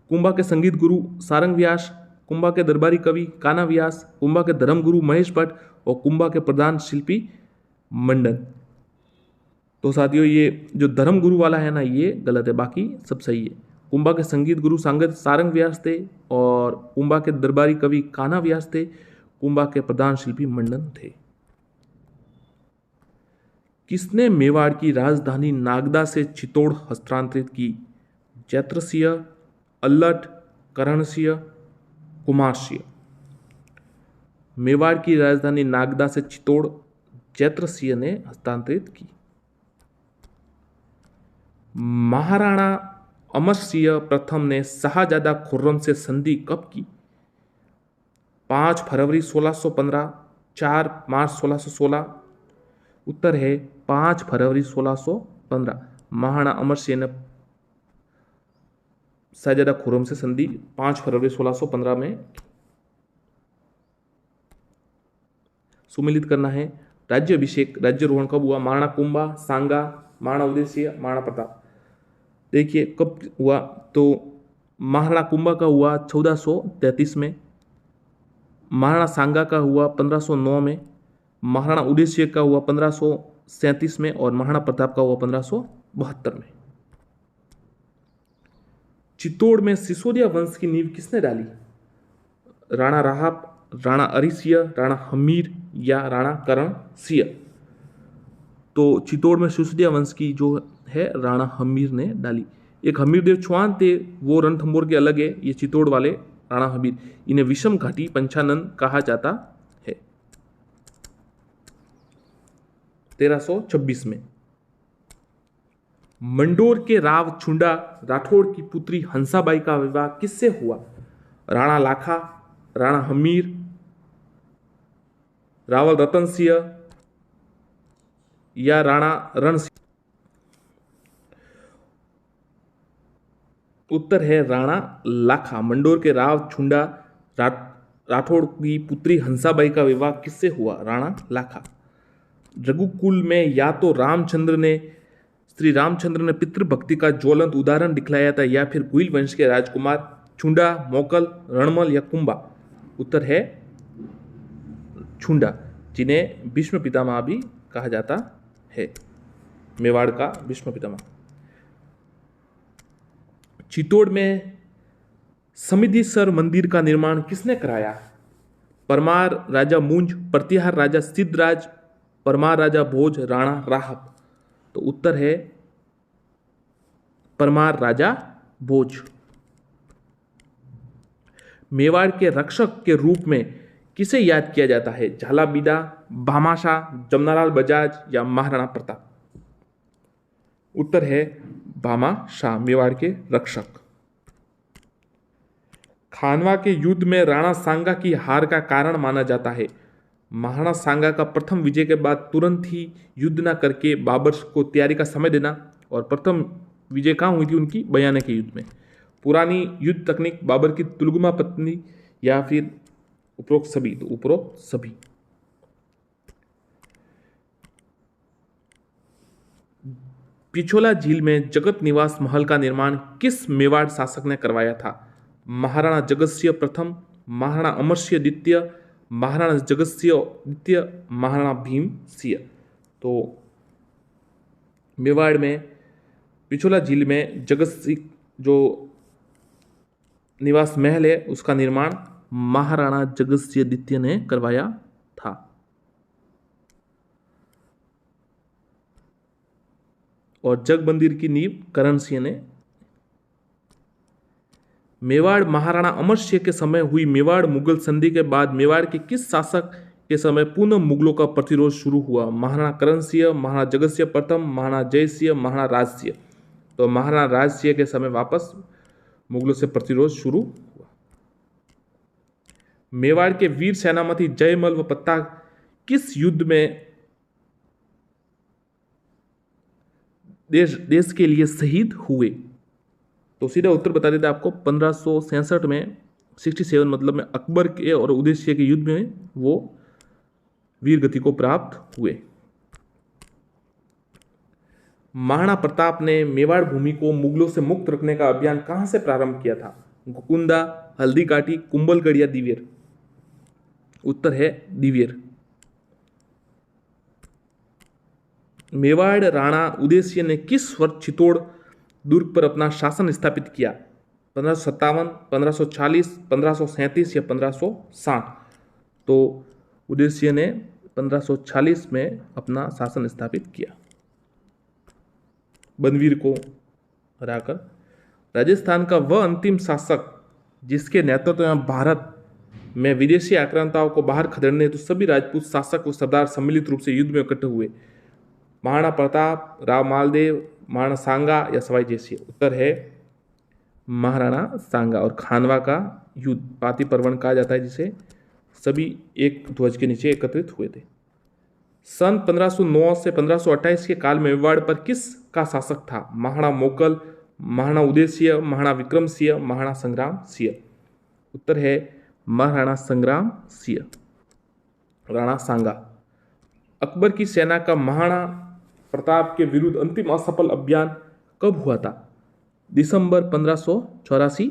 कुंभा के संगीत गुरु सारंग व्यास, कुंभा के दरबारी कवि कान्हा व्यास, कुंभा के धर्म गुरु महेश भट्ट और कुंभा के प्रधान शिल्पी मंडन। तो साथियों ये जो धर्म गुरु वाला है ना, ये गलत है, बाकी सब सही है। कुंभा के संगीत गुरु सारंग व्यास थे और कुंभा के दरबारी कवि कान्हा व्यास थे, कुंभा के प्रधान शिल्पी मंडन थे। किसने मेवाड़ की राजधानी नागदा से चित्तौड़ हस्तांतरित की? जैत्रसिंह, अल्लट, करणसिंह, कुमारसिंह? मेवाड़ की राजधानी नागदा से चित्तौड़ जैत्रसिंह ने हस्तांतरित की। महाराणा अमर सिंह प्रथम ने शाहजादा खुर्रम से संधि कब की? 5 फरवरी 1615, 4 मार्च 1616? उत्तर है 5 फरवरी 1615। महाराणा अमर सिंह ने शाहजादा खुर्रम से संधि 5 फरवरी 1615 में सुमिलित करना है। राज्य अभिषेक, राज्यरोहण कब हुआ? महाराणा कुंभा, सांगा, महाराणा उदयसिंह, महाराणा प्रताप? देखिए कब हुआ, तो महाराणा कुंभा का हुआ 1433 में, महाराणा सांगा का हुआ 1509 में, महाराणा उदयसिंह का हुआ 1537 में और महाराणा प्रताप का हुआ 1572 में। चित्तौड़ में सिसोदिया वंश की नींव किसने डाली? राणा राहप, राणा अरिसिंह, राणा हमीर या राणा करण सिंह? तो चित्तौड़ में सिसोदिया वंश की जो है राणा हमीर ने डाली। एक हमीरदेव चौहान थे, वो रणथंभौर के अलग है, ये चित्तौड़ वाले राणा हमीर। इन्हें विषम घाटी पंचानन कहा जाता है। 1326 में। मंडोर के राव छुंडा राठौड़ की पुत्री हंसाबाई का विवाह किससे हुआ? राणा लाखा, राणा हमीर, रावल रतन सिंह या राणा रण सिंह? उत्तर है राणा लाखा। मंडोर के राव छुंडा राठौड़ की पुत्री हंसाबाई का विवाह किससे हुआ? राणा लाखा। रघुकुल में या तो श्री रामचंद्र ने पितृभक्ति का ज्वलंत उदाहरण दिखलाया था या फिर गुइल वंश के राजकुमार छुंडा, मोकल, रणमल या कुंभा? उत्तर है छुंडा, जिन्हें भीष्म पितामह भी कहा जाता है, मेवाड़ का भीष्म पितामह। चित्तौड़ में समिधिसर मंदिर का निर्माण किसने कराया? परमार राजा मुंज, प्रतिहार राजा सिद्धराज, परमार राजा भोज, राणा राहत? तो उत्तर है परमार राजा भोज। मेवाड़ के रक्षक के रूप में किसे याद किया जाता है? झालाबीडा, भामाशाह, जमनालाल बजाज या महाराणा प्रताप? उत्तर है भामाशाह, मेवाड़ के रक्षक। खानवा के युद्ध में राणा सांगा की हार का कारण माना जाता है? महाराणा सांगा का प्रथम विजय के बाद तुरंत ही युद्ध न करके बाबर को तैयारी का समय देना, और प्रथम विजय कहाँ हुई थी उनकी? बयाने के युद्ध में। पुरानी युद्ध तकनीक, बाबर की तुलगुमा पत्नी या फिर उपरोक्त सभी? तो उपरोक्त सभी। पिछोला झील में जगत निवास महल का निर्माण किस मेवाड़ शासक ने करवाया था? महाराणा जगतसिंह प्रथम, महाराणा अमरसिंह द्वितीय, महाराणा जगतसिंह द्वितीय, महाराणा भीम सिंह? तो मेवाड़ में पिछोला झील में जगत सिंह जो निवास महल है उसका निर्माण महाराणा जगत सिंह द्वितीय ने करवाया था। और जग मंदिर की नींव करण सिंह ने। मेवाड़ महाराणा अमर सिंह के समय हुई मेवाड़ मुगल संधि के बाद मेवाड़ के किस शासक के समय पुनः मुगलों का प्रतिरोध शुरू हुआ? महाराणा करण सिंह, महाराणा जगत सिंह प्रथम, महाराणा जय सिंह, महाराणा राज सिंह? तो महाराणा राज सिंह के समय वापस मुगलों से प्रतिरोध शुरू हुआ। मेवाड़ के वीर सेनापति जयमल व पत्ता किस युद्ध में देश के लिए शहीद हुए? तो सीधा उत्तर बता देते आपको, 1566 में 67 मतलब में अकबर के और उदयसिंह के युद्ध में वो वीर गति को प्राप्त हुए। महाराणा प्रताप ने मेवाड़ भूमि को मुगलों से मुक्त रखने का अभियान कहां से प्रारंभ किया था? गुकुंदा, हल्दीघाटी, कुंभलगढ़ या दिवेर? उत्तर है दिवेर। मेवाड़ राणा उदयसिंह ने किस वर्ष चित्तौड़ दुर्ग पर अपना शासन स्थापित किया? 1557, 1540, 1537 या 1560? तो उदयसिंह ने 1540 में अपना शासन स्थापित किया, बनवीर को हराकर। राजस्थान का वह अंतिम शासक जिसके नेतृत्व में भारत में विदेशी आक्रांताओं को बाहर खदेड़ने हेतु सभी राजपूत शासक व सरदार सम्मिलित रूप से युद्ध में इकट्ठे हुए? महाराणा प्रताप, राव मालदेव, महाराणा सांगा या सवाई जयसिंह? उत्तर है महाराणा सांगा। और खानवा का युद्ध पाती पर्वण कहा जाता है, जिसे सभी एक ध्वज के नीचे एकत्रित हुए थे। सन 1509 से 1528 के काल में मेवाड़ पर किस का शासक था? महाराणा मोकल, महाराणा उदय सिंह, महाराणा विक्रम सिंह, महाराणा संग्राम सिंह? उत्तर है महाराणा संग्राम सिंह। राणा सांगा। अकबर की सेना का महाराणा प्रताप के विरुद्ध अंतिम असफल अभियान कब हुआ था? दिसंबर 1584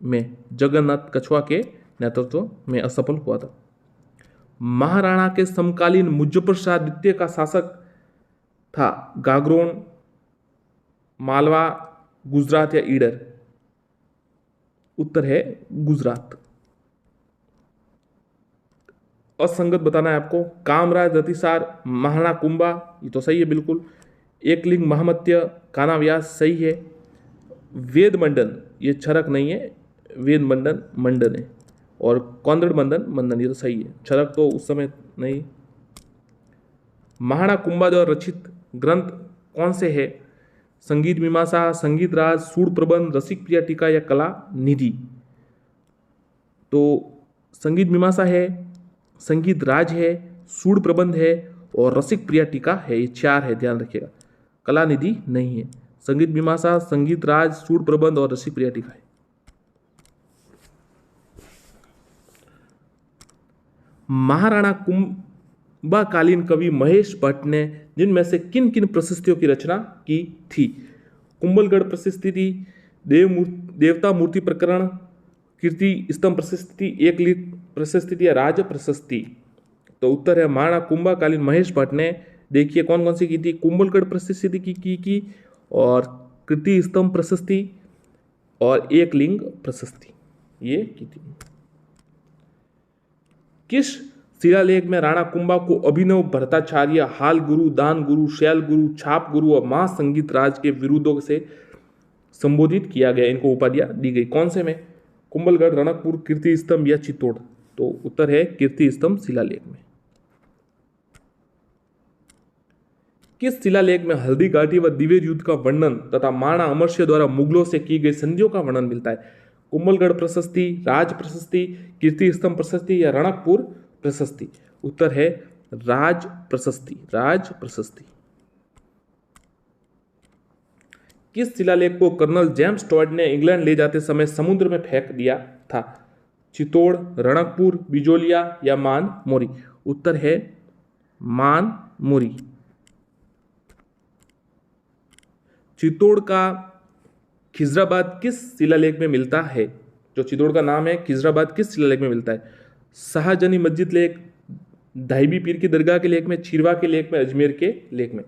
में जगन्नाथ कछुआ के नेतृत्व में असफल हुआ था। महाराणा के समकालीन मुजफ्फर शाह द्वितीय का शासक था गागरोन, मालवा, गुजरात या ईडर? उत्तर है गुजरात। असंगत बताना है आपको। कामराज रतिसार, महाराणा कुंभा, ये तो सही है बिल्कुल। एकलिंग महामत्य, काना व्यास सही है। वेद मंडन, ये छरक नहीं है, वेद मंडन मंडन है। और कौंदड़ मंडन मंडन, ये तो सही है। छरक तो उस समय नहीं। महाराणा कुंभा द्वारा रचित ग्रंथ कौन से है? संगीत मीमांसा, संगीत राज, सूड प्रबंध, रसिक प्रिया टीका या कला निधि? तो संगीत मीमांसा है, संगीत राज है, सूड प्रबंध है और रसिक प्रिया टीका है। ये 4 है, ध्यान रखिएगा। कला निधि नहीं है। संगीत मीमांसा, संगीत राज, सूड प्रबंध और रसिक प्रिया टीका है। महाराणा कुंभाकालीन कवि महेश भट्ट ने जिनमें से किन किन प्रशस्तियों की रचना की थी? कुंभलगढ़ प्रशस्ति थी, देवता मूर्ति प्रकरण, कीर्ति स्तंभ प्रशस्ति, एक लिख प्रशस्ति थी या राज प्रशस्ति? तो उत्तर है महाराणा कुंभाकालीन महेश भट्ट ने, देखिए कौन कौन सी की थी, कुंभलगढ़ प्रशस्ति की और कीर्ति स्तंभ प्रशस्ति और एक लिंग प्रशस्ति ये की थी। किस शिलालेख में राणा कुंभा को अभिनव भट्टाचार्य, हाल गुरु, दान गुरु, शैल गुरु, छाप गुरु और महासंगीत राज के विरुद्धों से संबोधित किया गया, इनको उपाधियां दी गई? कौन से में? कुंभलगढ़, रणकपुर, कीर्ति स्तंभ या चित्तौड़? तो उत्तर है कीर्ति स्तंभ शिलालेख में। किस शिलालेख में हल्दी घाटी व दिवेर युद्ध का वर्णन तथा महाराणा अमरसिंह द्वारा मुगलों से की गई संधियों का वर्णन मिलता है? कुंभलगढ़ प्रशस्ति, राज प्रशस्ति, कीर्ति स्तंभ प्रशस्ति या रणकपुर प्रशस्ति? उत्तर है राज प्रशस्ति, राज प्रशस्ति। किस शिलालेख को कर्नल जेम्स टॉड ने इंग्लैंड ले जाते समय समुद्र में फेंक दिया था? चित्तौड़, रणकपुर, बिजोलिया या मान मोरी? उत्तर है मान मोरी। चित्तौड़ का खिजराबाद किस शिलालेख में मिलता है? जो चित्तौड़ का नाम है खिजराबाद किस शिलालेख में मिलता है? शाहजनी मस्जिद लेख, धाइबी पीर की दरगाह के लेख में, छिरवा के लेख में, अजमेर के लेख में?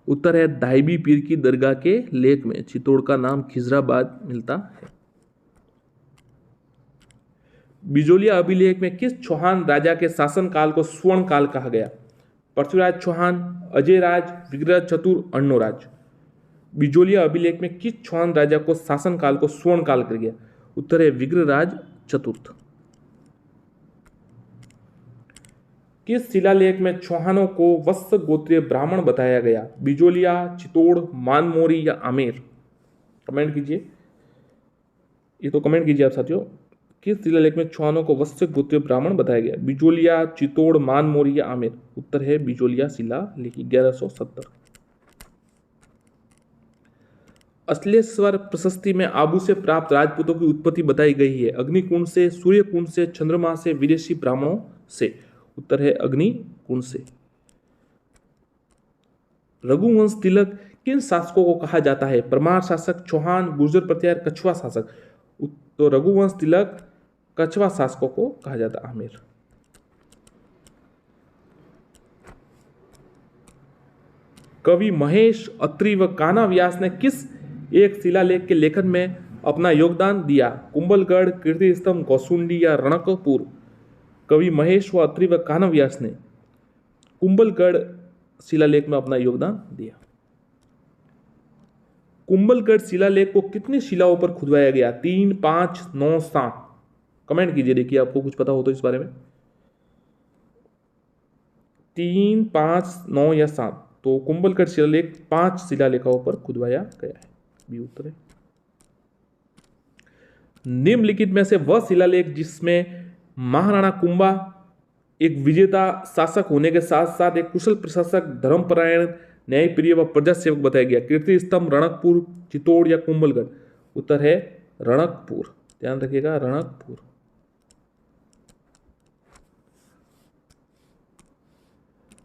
उत्तर है धाइबी पीर की दरगाह के लेख में चित्तौड़ का नाम खिजराबाद मिलता है। बिजोलिया अभिलेख में किस चौहान राजा के शासन काल को स्वर्ण काल कहा गया? पृथ्वीराज चौहान, अजय राज, विग्रह चतुर, अन्नोराज? बिजोलिया अभिलेख में किस चौहान राजा को शासन काल को स्वर्ण काल कर गया? उत्तर है विग्रहराज चतुर्थ। किस शिलालेख में चौहानों को वत्स गोत्रीय ब्राह्मण बताया गया? बिजोलिया, चित्तौड़, मानमोरी या आमेर? कमेंट कीजिए, ये तो कमेंट कीजिए आप साथियों। किस शिलालेख में चौहानों को वत्स गोत्रीय ब्राह्मण बताया गया? बिजोलिया, चित्तौड़, मानमोरी या आमेर? उत्तर है बिजोलिया शिलालेख 1170। अश्लेश्वर प्रशस्ति में आबू से प्राप्त राजपूतों की उत्पत्ति बताई गई है? अग्निकुंड से, सूर्यकुंड से, चंद्रमा से, विदेशी ब्राह्मणों से? उत्तर है अग्निकुंड से। रघुवंश तिलक किन शासकों को कहा जाता है? परमार शासक, चौहान, गुर्जर प्रत्यार, कछुआ शासक? तो रघुवंश तिलक कछुआ शासकों को कहा जाता है। आमेर। कवि महेश, अत्रि व कान्हा व्यास ने किस एक शिलालेख के लेखन में अपना योगदान दिया? कुंभलगढ़, कीर्ति स्तंभ, गौसुंडी या रणकपुर? कवि महेश व अत्रि व कान्हा व्यास ने कुंभलगढ़ शिलालेख में अपना योगदान दिया। कुंभलगढ़ शिलालेख को कितनी शिलाओं पर खुदवाया गया? 3, 5, 9, 7? कमेंट कीजिए, देखिए आपको कुछ पता हो तो इस बारे में। 3, 5, 9 या 7? तो कुंभलगढ़ शिलालेख 5 शिलालेखों पर खुदवाया गया है, बी उत्तर है। निम्नलिखित में से वह शिलालेख जिसमें महाराणा कुंभा एक विजेता शासक होने के साथ साथ एक कुशल प्रशासक, धर्मपरायण, न्यायप्रिय व प्रजा सेवक बताया गया? कीर्ति स्तंभ, रणकपुर, चित्तौड़ या कुंभलगढ़? उत्तर है रणकपुर, ध्यान रखिएगा रणकपुर।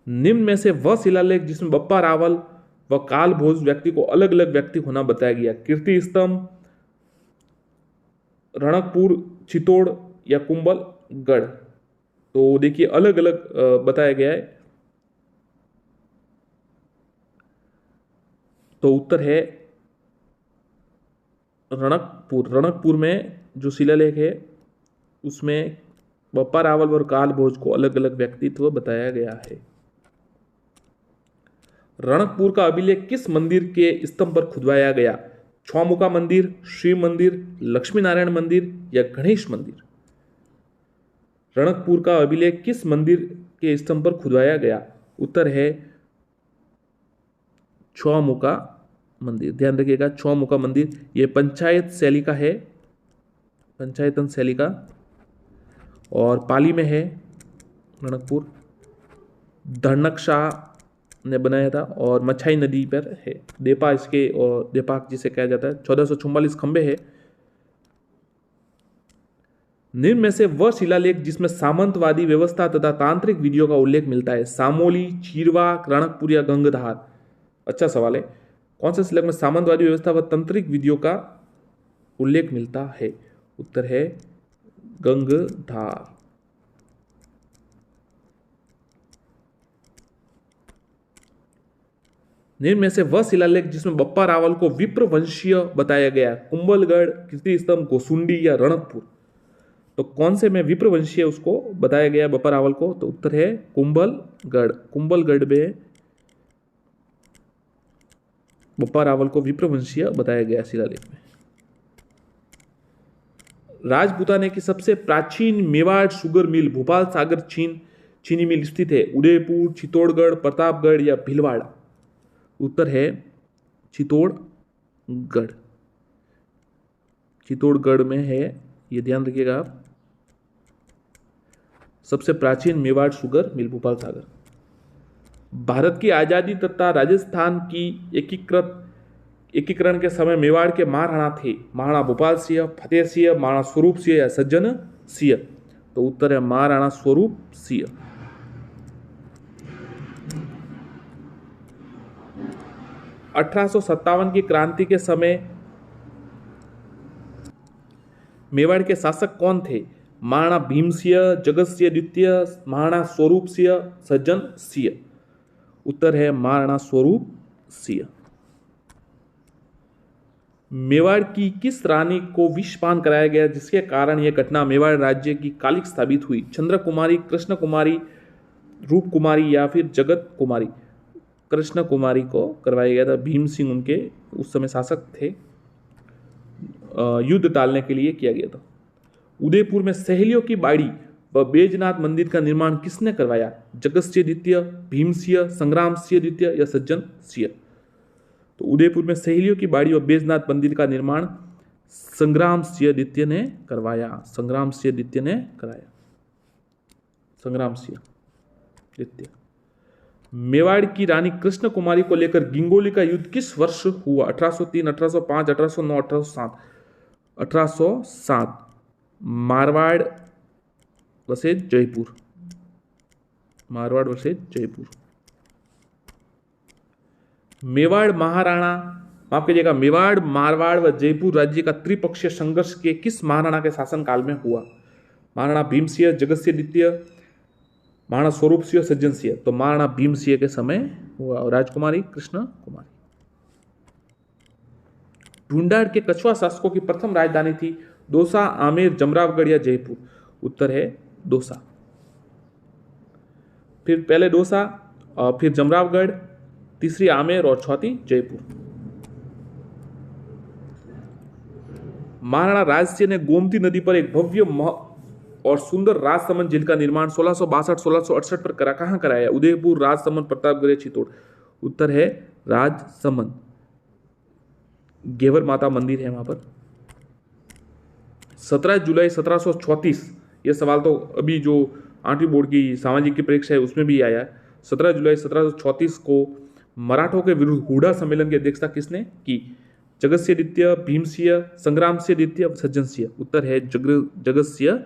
निम्न में से वह शिलालेख जिसमें बप्पा रावल व काल भोज व्यक्ति को अलग अलग व्यक्ति होना बताया गया? कीर्ति स्तंभ, रणकपुर, चित्तौड़ या कुंभलगढ़? तो देखिए अलग अलग बताया गया है, तो उत्तर है रणकपुर। रणकपुर में जो शिलालेख है उसमें बप्पा रावल और काल भोज को अलग अलग व्यक्तित्व बताया गया है। रणकपुर का अभिलेख किस मंदिर के स्तंभ पर खुदवाया गया? छौमुखा मंदिर, शिव मंदिर, लक्ष्मी नारायण मंदिर या गणेश मंदिर? रणकपुर का अभिलेख किस मंदिर के स्तंभ पर खुदवाया गया? उत्तर है चौमुखा मंदिर। ध्यान रखिएगा, चौमुखा मंदिर ये पंचायत शैली का है, पंचायतन शैली का, और पाली में है रणकपुर। धनकशाह ने बनाया था और मछाई नदी पर है। देपा इसके, और देपाक जिसे कहा जाता है। 1444 खंबे है। निम्न में से वह शिलालेख जिसमें सामंतवादी व्यवस्था तथा तांत्रिक विधियों का उल्लेख मिलता है? सामोली, चीरवा, रणकपुर या गंगधार? अच्छा सवाल है। कौन से शिलालेख में सामंतवादी व्यवस्था व तांत्रिक विधियों का उल्लेख मिलता है? उत्तर है गंगधार। निम्न में से वह शिलालेख जिसमें बप्पा रावल को विप्र वंशीय बताया गया? कुंभलगढ़, कीर्ति स्तंभ, गोसुंडी या रणकपुर? तो कौन से में विप्र वंशीय उसको बताया गया बप्पा रावल को? तो उत्तर है कुंभलगढ़। कुंभलगढ़ में बप्पा रावल को विप्र वंशीय बताया गया शिलालेख में। राजपूताने की सबसे प्राचीन मेवाड़ शुगर मिल भोपाल सागर चीनी मिल स्थित है? उदयपुर, चित्तौड़गढ़, प्रतापगढ़ या भीलवाड़ा? उत्तर है चित्तौड़गढ़। चित्तौड़गढ़ में है, ये ध्यान रखिएगा आप। सबसे प्राचीन मेवाड़ शुगर मिल भोपाल सागर। भारत की आजादी तथा राजस्थान की एकीकरण के समय मेवाड़ के महाराणा थे? महाराणा भोपाल सिंह, फतेह सिंह, महाराणा स्वरूप सिंह या सज्जन सिंह? तो उत्तर है महाराणा स्वरूप सिंह। 1857 की क्रांति के समय मेवाड़ के शासक कौन थे? महाराणा भीम सिंह, जगत सिंह द्वितीय, महाराणा स्वरूप सिंह, सज्जन सिंह? उत्तर है महाराणा स्वरूप सिंह। मेवाड़ की किस रानी को विषपान कराया गया जिसके कारण यह घटना मेवाड़ राज्य की कालिक साबित हुई? चंद्र कुमारी, कृष्ण कुमारी, रूप कुमारी या फिर जगत कुमारी? कृष्ण कुमारी को करवाया गया था। भीम सिंह उनके उस समय शासक थे। युद्ध टालने के लिए किया गया था। उदयपुर में सहेलियों की बाड़ी व बैजनाथ मंदिर का निर्माण किसने करवाया? जगत सिंह द्वितीय, भीम सिंह, संग्राम सिंह द्वितीय या सज्जन सिंह? तो उदयपुर में सहेलियों की बाड़ी व बैजनाथ मंदिर का निर्माण संग्राम सिंह द्वितीय ने करवाया। संग्राम सिंह द्वितीय ने कराया। संग्राम सिंह द्वितीय। मेवाड़ की रानी कृष्ण कुमारी को लेकर गिंगोली का युद्ध किस वर्ष हुआ? 1803, 1805, 1809, 1807? 1807। मारवाड़ वर्सेज जयपुर। मारवाड़ वर्सेज जयपुर। मेवाड़ महाराणा, माफ कीजिएगा, मेवाड़, मारवाड़ व जयपुर राज्य का त्रिपक्षीय संघर्ष के किस महाराणा के शासनकाल में हुआ? महाराणा भीम सिंह, जगत सिंह द्वितीय, महाराणा स्वरूप सिंह, सज्जन सिंह? तो महाराणा भीम सिंह के समय हुआ। और राजकुमारी कृष्ण कुमारी। ढूंढाड़ के कछुआ शासकों की प्रथम राजधानी थी? दौसा, आमेर, जमरावगढ़ या जयपुर? उत्तर है दौसा। फिर पहले दौसा, फिर जमरावगढ़, तीसरी आमेर और चौथी जयपुर। महाराणा राज सिंह ने गोमती नदी पर एक भव्य और सुंदर राजसमंद झील का निर्माण 1662-1668 पर कहाँ कराया? उदयपुर, राजसमंद, प्रतापगढ़, चित्तौड़? उत्तर है राजसमंद। घेवर माता मंदिर है वहां पर। 17 जुलाई 1734, यह सवाल तो अभी जो 8वीं बोर्ड की सामाजिक की परीक्षा है उसमें भी आया है। 17 जुलाई 1734 को मराठों के विरुद्ध हुडा सम्मेलन की अध्यक्षता किसने की? जगत सिंह द्वितीय, भीम सिंह, संग्राम सिंह द्वितीय, सज्जन सिंह? उत्तर है जगत सिंह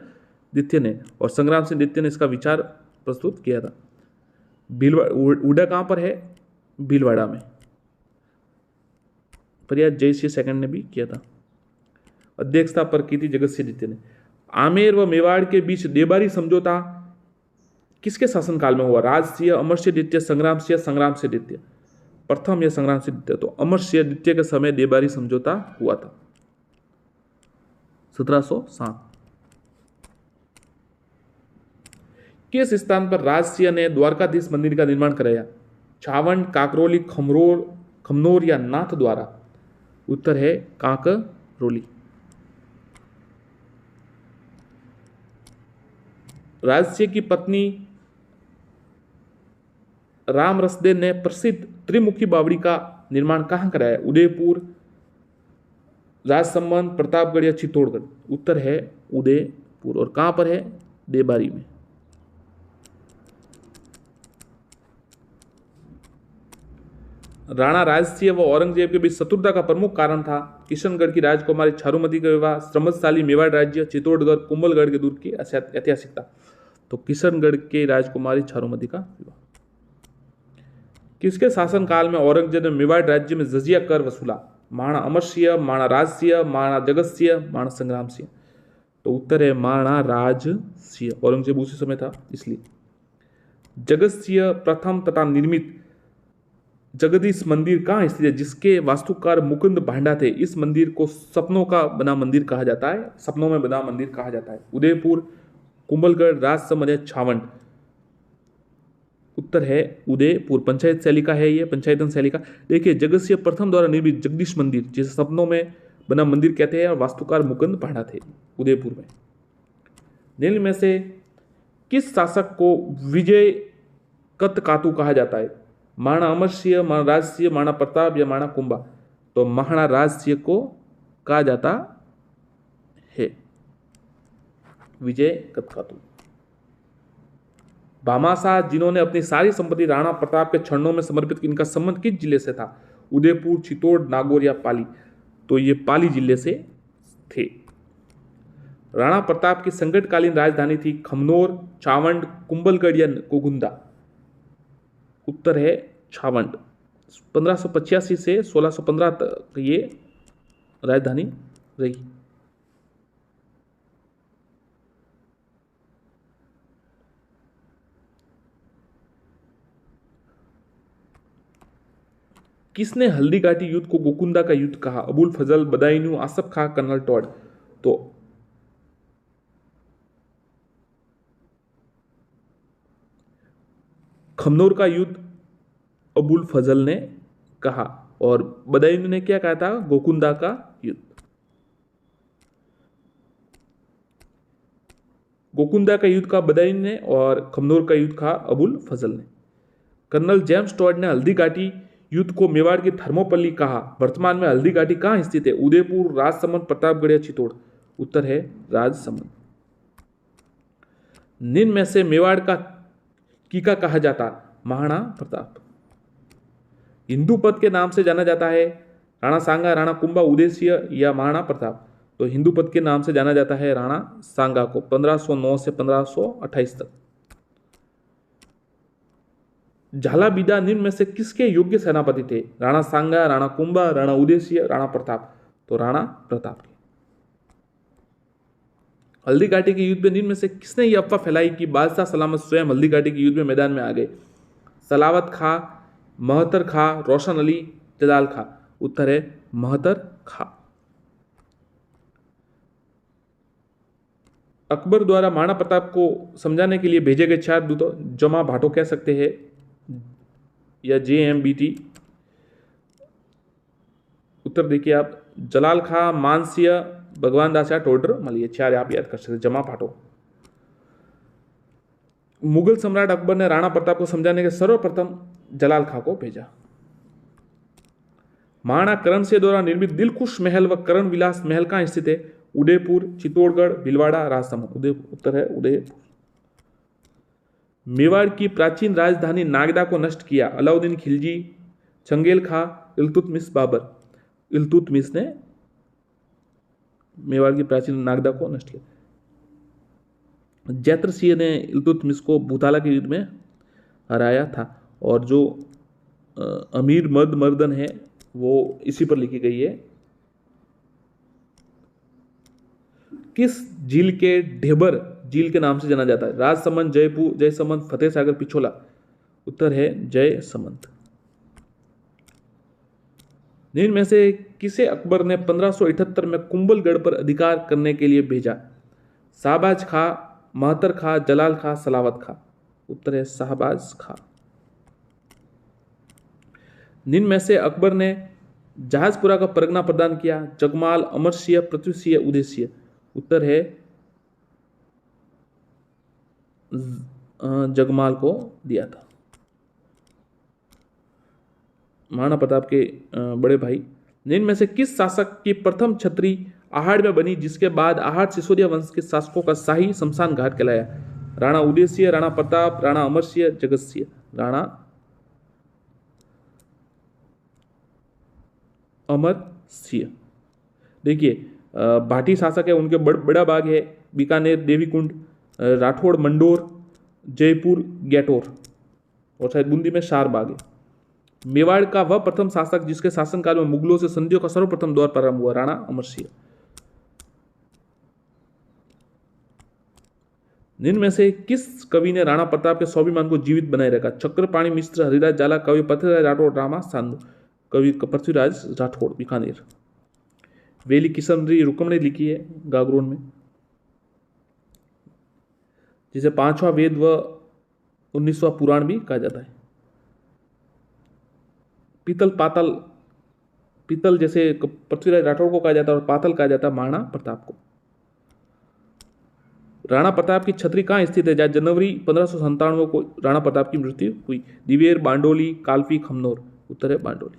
द्वितीय ने। और संग्राम सिंह द्वितीय ने इसका विचार प्रस्तुत किया था। हुडा कहां पर है? भीलवाड़ा में। प्रयास जय सिंह सेकंड ने भी किया था। अध्यक्षता पर की थी जगत सिंह द्वितीय ने। आमेर व मेवाड़ के बीच देबारी समझौता किसके शासनकाल में हुआ? राज सिंह, अमर सिंह द्वितीय, संग्राम सिंह द्वितीय? प्रथम या संग्राम सिंह द्वितीय? तो अमर सिंह द्वितीय के समय देबारी समझौता हुआ था 1707। किस स्थान पर राज सिंह ने द्वारकाधीश मंदिर का निर्माण कराया? छावंड, काकरोली, खमनोर या नाथ द्वारा? उत्तर है काकरोली। राज सिंह की पत्नी राम रसदेव ने प्रसिद्ध त्रिमुखी बावड़ी का निर्माण कहाँ कराया? उदयपुर, राजसमंद, प्रतापगढ़ या चित्तौड़गढ़? उत्तर है उदयपुर। और कहां पर है? देबारी में। राणा राजसिंह व औरंगजेब के बीच शत्रुता का प्रमुख कारण था किशनगढ़ की राजकुमारी चारुमती का विवाह, समृद्धशाली मेवाड़ राज्य, चित्तौड़गढ़, कुंभलगढ़ के दूर की ऐतिहासिकता। तो किशनगढ़ के राजकुमारी चारुमती का विवाह। किसके शासनकाल में औरंगजेब ने मेवाड़ राज्य में जजिया कर वसूला? महाराणा अमर सिंह, महाराणा राज सिंह, महाराणा जगत सिंह, महाराणा संग्राम सिंह? तो उत्तर है महाराणा राज सिंह। औरंगजेब उसी समय था इसलिए। जगत सिंह प्रथम तथा निर्मित जगदीश मंदिर कहाँ स्थित है, जिसके वास्तुकार मुकुंद भांडा थे? इस मंदिर को सपनों का बना मंदिर कहा जाता है, सपनों में बना मंदिर कहा जाता है। उदयपुर, कुंभलगढ़, राजसमंद या छावंड? उत्तर है उदयपुर। पंचायत शैली का है ये, पंचायतन शैली का। देखिए, जगत सिंह प्रथम द्वारा निर्मित जगदीश मंदिर, जिसे सपनों में बना मंदिर कहते हैं, और वास्तुकार मुकुंद भांडा थे, उदयपुर में। निम्न में से किस शासक को विजय कतकातु कहा जाता है? महाराणा अमर सिंह, महाराणा राज सिंह, महाराणा प्रताप या महाराणा कुंभा? तो महाराणा राज सिंह को कहा जाता है विजय कतकातु। भामाशाह, जिन्होंने अपनी सारी संपत्ति राणा प्रताप के चरणों में समर्पित की, इनका संबंध किस जिले से था? उदयपुर, चित्तौड़, नागौर या पाली? तो ये पाली जिले से थे। राणा प्रताप की संकटकालीन राजधानी थी खमनोर, छावंड, कुंभलगढ़ या गोगुंदा? उत्तर है छावंड। 1585 से 1615 तक ये राजधानी रही। किसने हल्दी घाटी युद्ध को गोकुंदा का युद्ध कहा? अबुल फजल, बदायूं, आसफ खां, कर्नल टॉड? तो खमनोर का युद्ध अबुल फजल ने कहा, और बदायूं ने क्या कहा था? गोकुंदा का युद्ध। गोकुंदा का युद्ध का बदायूं ने, और खमनोर का युद्ध का अबुल फजल ने। कर्नल जेम्स टॉड ने हल्दी घाटी युद्ध को मेवाड़ की थर्मोपल्ली कहा। वर्तमान में हल्दी घाटी कहाँ स्थित है? उदयपुर, राजसमंद, प्रतापगढ़ या चित्तौड़? उत्तर है राजसमंद। निम्न में से मेवाड़ का कीका कहा जाता? महाराणा प्रताप। हिंदू पद के नाम से जाना जाता है राणा सांगा, राणा कुंभा, उदय सिंह या महाराणा प्रताप? तो हिंदू पद के नाम से जाना जाता है राणा सांगा को, 1509 से 1528 तक। झालाबीदा निम्न में से किसके योग्य सेनापति थे? राणा सांगा, राणा कुंभा, राणा उदय सिंह, राणा प्रताप? तो राणा प्रताप के। हल्दी घाटी के युद्ध में निम्न में से किसने यह अफवाह फैलाई कि बादशाह सलामत स्वयं हल्दी घाटी के युद्ध में मैदान में आ गए? सलावत खां, महतर खां, रोशन अली, जलाल खां? उत्तर है महतर खां। अकबर द्वारा महाराणा प्रताप को समझाने के लिए भेजे गए 4 दूतों, जमा भाटो कह सकते हैं या JMBT? उत्तर देखिए आप, जलाल खां, मानसिंह, भगवान दास या टोडर मल, ये 4 आप याद कर सकते। जमा भाटो। मुगल सम्राट अकबर ने राणा प्रताप को समझाने के सर्वप्रथम जलाल खां को भेजा। महाराणा करण सिंह द्वारा निर्मित दिलखुश महल व करण विलास महल कहाँ स्थित है? उदयपुर, चित्तौड़गढ़, भीलवाड़ा, राजसमंद? उदयपुर। उत्तर है उदयपुर। मेवाड़ की प्राचीन राजधानी नागदा को नष्ट किया? अलाउद्दीन खिलजी, चंगेल खां, इल्तुतमिश, बाबर? इल्तुतमिश ने मेवाड़ की प्राचीन नागदा को नष्ट किया। जैत्र सिंह ने इल्तुतमिश को भूताला के युद्ध में हराया था, और जो अमीर मर्द मर्दन है वो इसी पर लिखी गई है। किस झील के ढेबर झील के नाम से जाना जाता है? राजसमंद, जयपुर, जयसमंद, फतेह सागर, पिछोला? उत्तर है जयसमंद। निम्न में से किसे अकबर ने 1578 में कुंभलगढ़ पर अधिकार करने के लिए भेजा? शाहबाज खां, महतर खां, जलाल खां, सलावत खां? उत्तर है शाहबाज खां। निम्न में से अकबर ने जहाजपुरा का परगना प्रदान किया? जगमाल, अमर सिंह, पृथ्वी सिंह, उदय सिंह? उत्तर है जगमाल को दिया था। महाराणा प्रताप के बड़े भाई। निम्न में से किस शासक की प्रथम छतरी आहड़ में बनी, जिसके बाद आहड़ सिसोदिया वंश के शासकों का शाही शमशान घाट कहलाया? राणा उदयसिंह, राणा प्रताप, राणा अमरसिंह, जगतसिंह? राणा अमरसिंह। देखिए भाटी शासक है, उनके बड़ा बाग है बीकानेर, देवीकुंड, राठौड़ मंडोर, जयपुर, गैटोर, और शायद बूंदी में शार बाग है। मेवाड़ का वह प्रथम शासक जिसके शासनकाल में मुगलों से संधियों का सर्वप्रथम दौर प्रारंभ हुआ? राणा अमरसिंह। निम्न में से किस कवि ने राणा प्रताप के स्वाभिमान को जीवित बनाए रखा? चक्रपाणी मिश्र, हरिदास जाला, कवि पृथ्वीराज राठौड़, रामा सांदू? कवि पृथ्वीराज राठौड़, बीकानेर। वेली किशनरी रुक्मणी लिखी है गागरोन में, जिसे 5वां वेद व 19वां पुराण भी कहा जाता है। पीतल पातल, पीतल जैसे पृथ्वीराज राठौड़ को कहा जाता है और पातल कहा जाता है महाराणा प्रताप को। राणा प्रताप की छतरी कहाँ स्थित है, जहाँ जनवरी 1597 को राणा प्रताप की मृत्यु हुई? दिवेर, बांडोली, कालफी, खमनोर? उत्तर है बांडोली।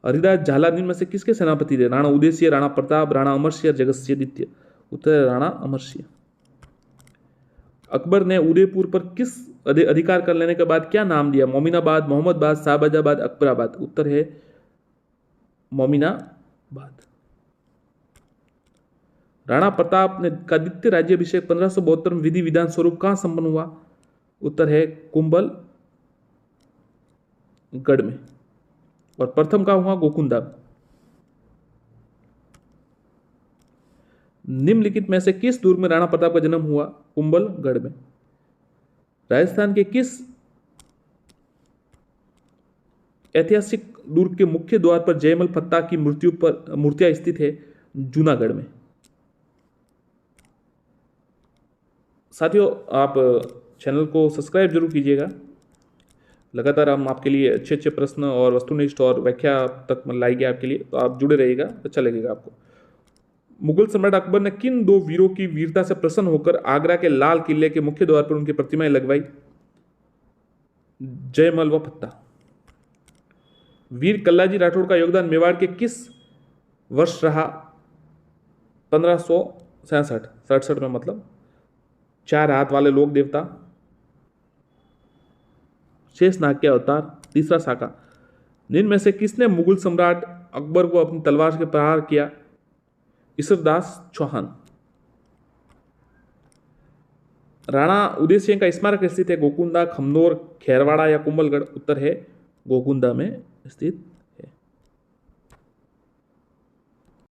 हरिदास झाला निम्न में से किसके सेनापति थे? राणा उदयसिंह, राणा प्रताप, राणा अमरसिंह, जगतसिंह द्वितीय? उत्तर है राणा अमरसिंह। अकबर ने उदयपुर पर किस अधिकार कर लेने के बाद क्या नाम दिया? मोमिनाबाद, मोहम्मदबाद, शाहबाजाबाद, अकबराबाद? उत्तर है मोमिनाबाद। राणा प्रताप ने का द्वितीय राज्याभिषेक 1572 में विधि विधान स्वरूप कहां संपन्न हुआ? उत्तर है कुंभलगढ़ में। और प्रथम कहां हुआ? गोकुंदा। निम्नलिखित में से किस दुर्ग में राणा प्रताप का जन्म हुआ? कुंभलगढ़ में। राजस्थान के किस ऐतिहासिक दुर्ग के मुख्य द्वार पर जयमल फत्ता की मृत्यु पर मूर्तियां स्थित है? जूनागढ़ में। साथियों, आप चैनल को सब्सक्राइब जरूर कीजिएगा। लगातार हम आपके लिए अच्छे अच्छे प्रश्न और वस्तुनिष्ठ और व्याख्या तक लाएंगे आपके लिए, तो आप जुड़े रहिएगा, अच्छा लगेगा आपको। मुगल सम्राट अकबर ने किन दो वीरों की वीरता से प्रसन्न होकर आगरा के लाल किले के मुख्य द्वार पर उनकी प्रतिमाएं लगवाई? जयमल व फत्ता। वीर कल्लाजी राठौड़ का योगदान मेवाड़ के किस वर्ष रहा? 1567 में, मतलब 4 हाथ वाले लोक देवता, शेषनाग के अवतार, तीसरा साका। निम्न में से किसने मुगल सम्राट अकबर को अपनी तलवार से प्रहार किया? ईश्वरदास चौहान। राणा उदय सिंह का स्मारक स्थित है गोकुंदा, खमनोर, खेरवाड़ा या कुंभलगढ़? उत्तर है गोकुंदा में स्थित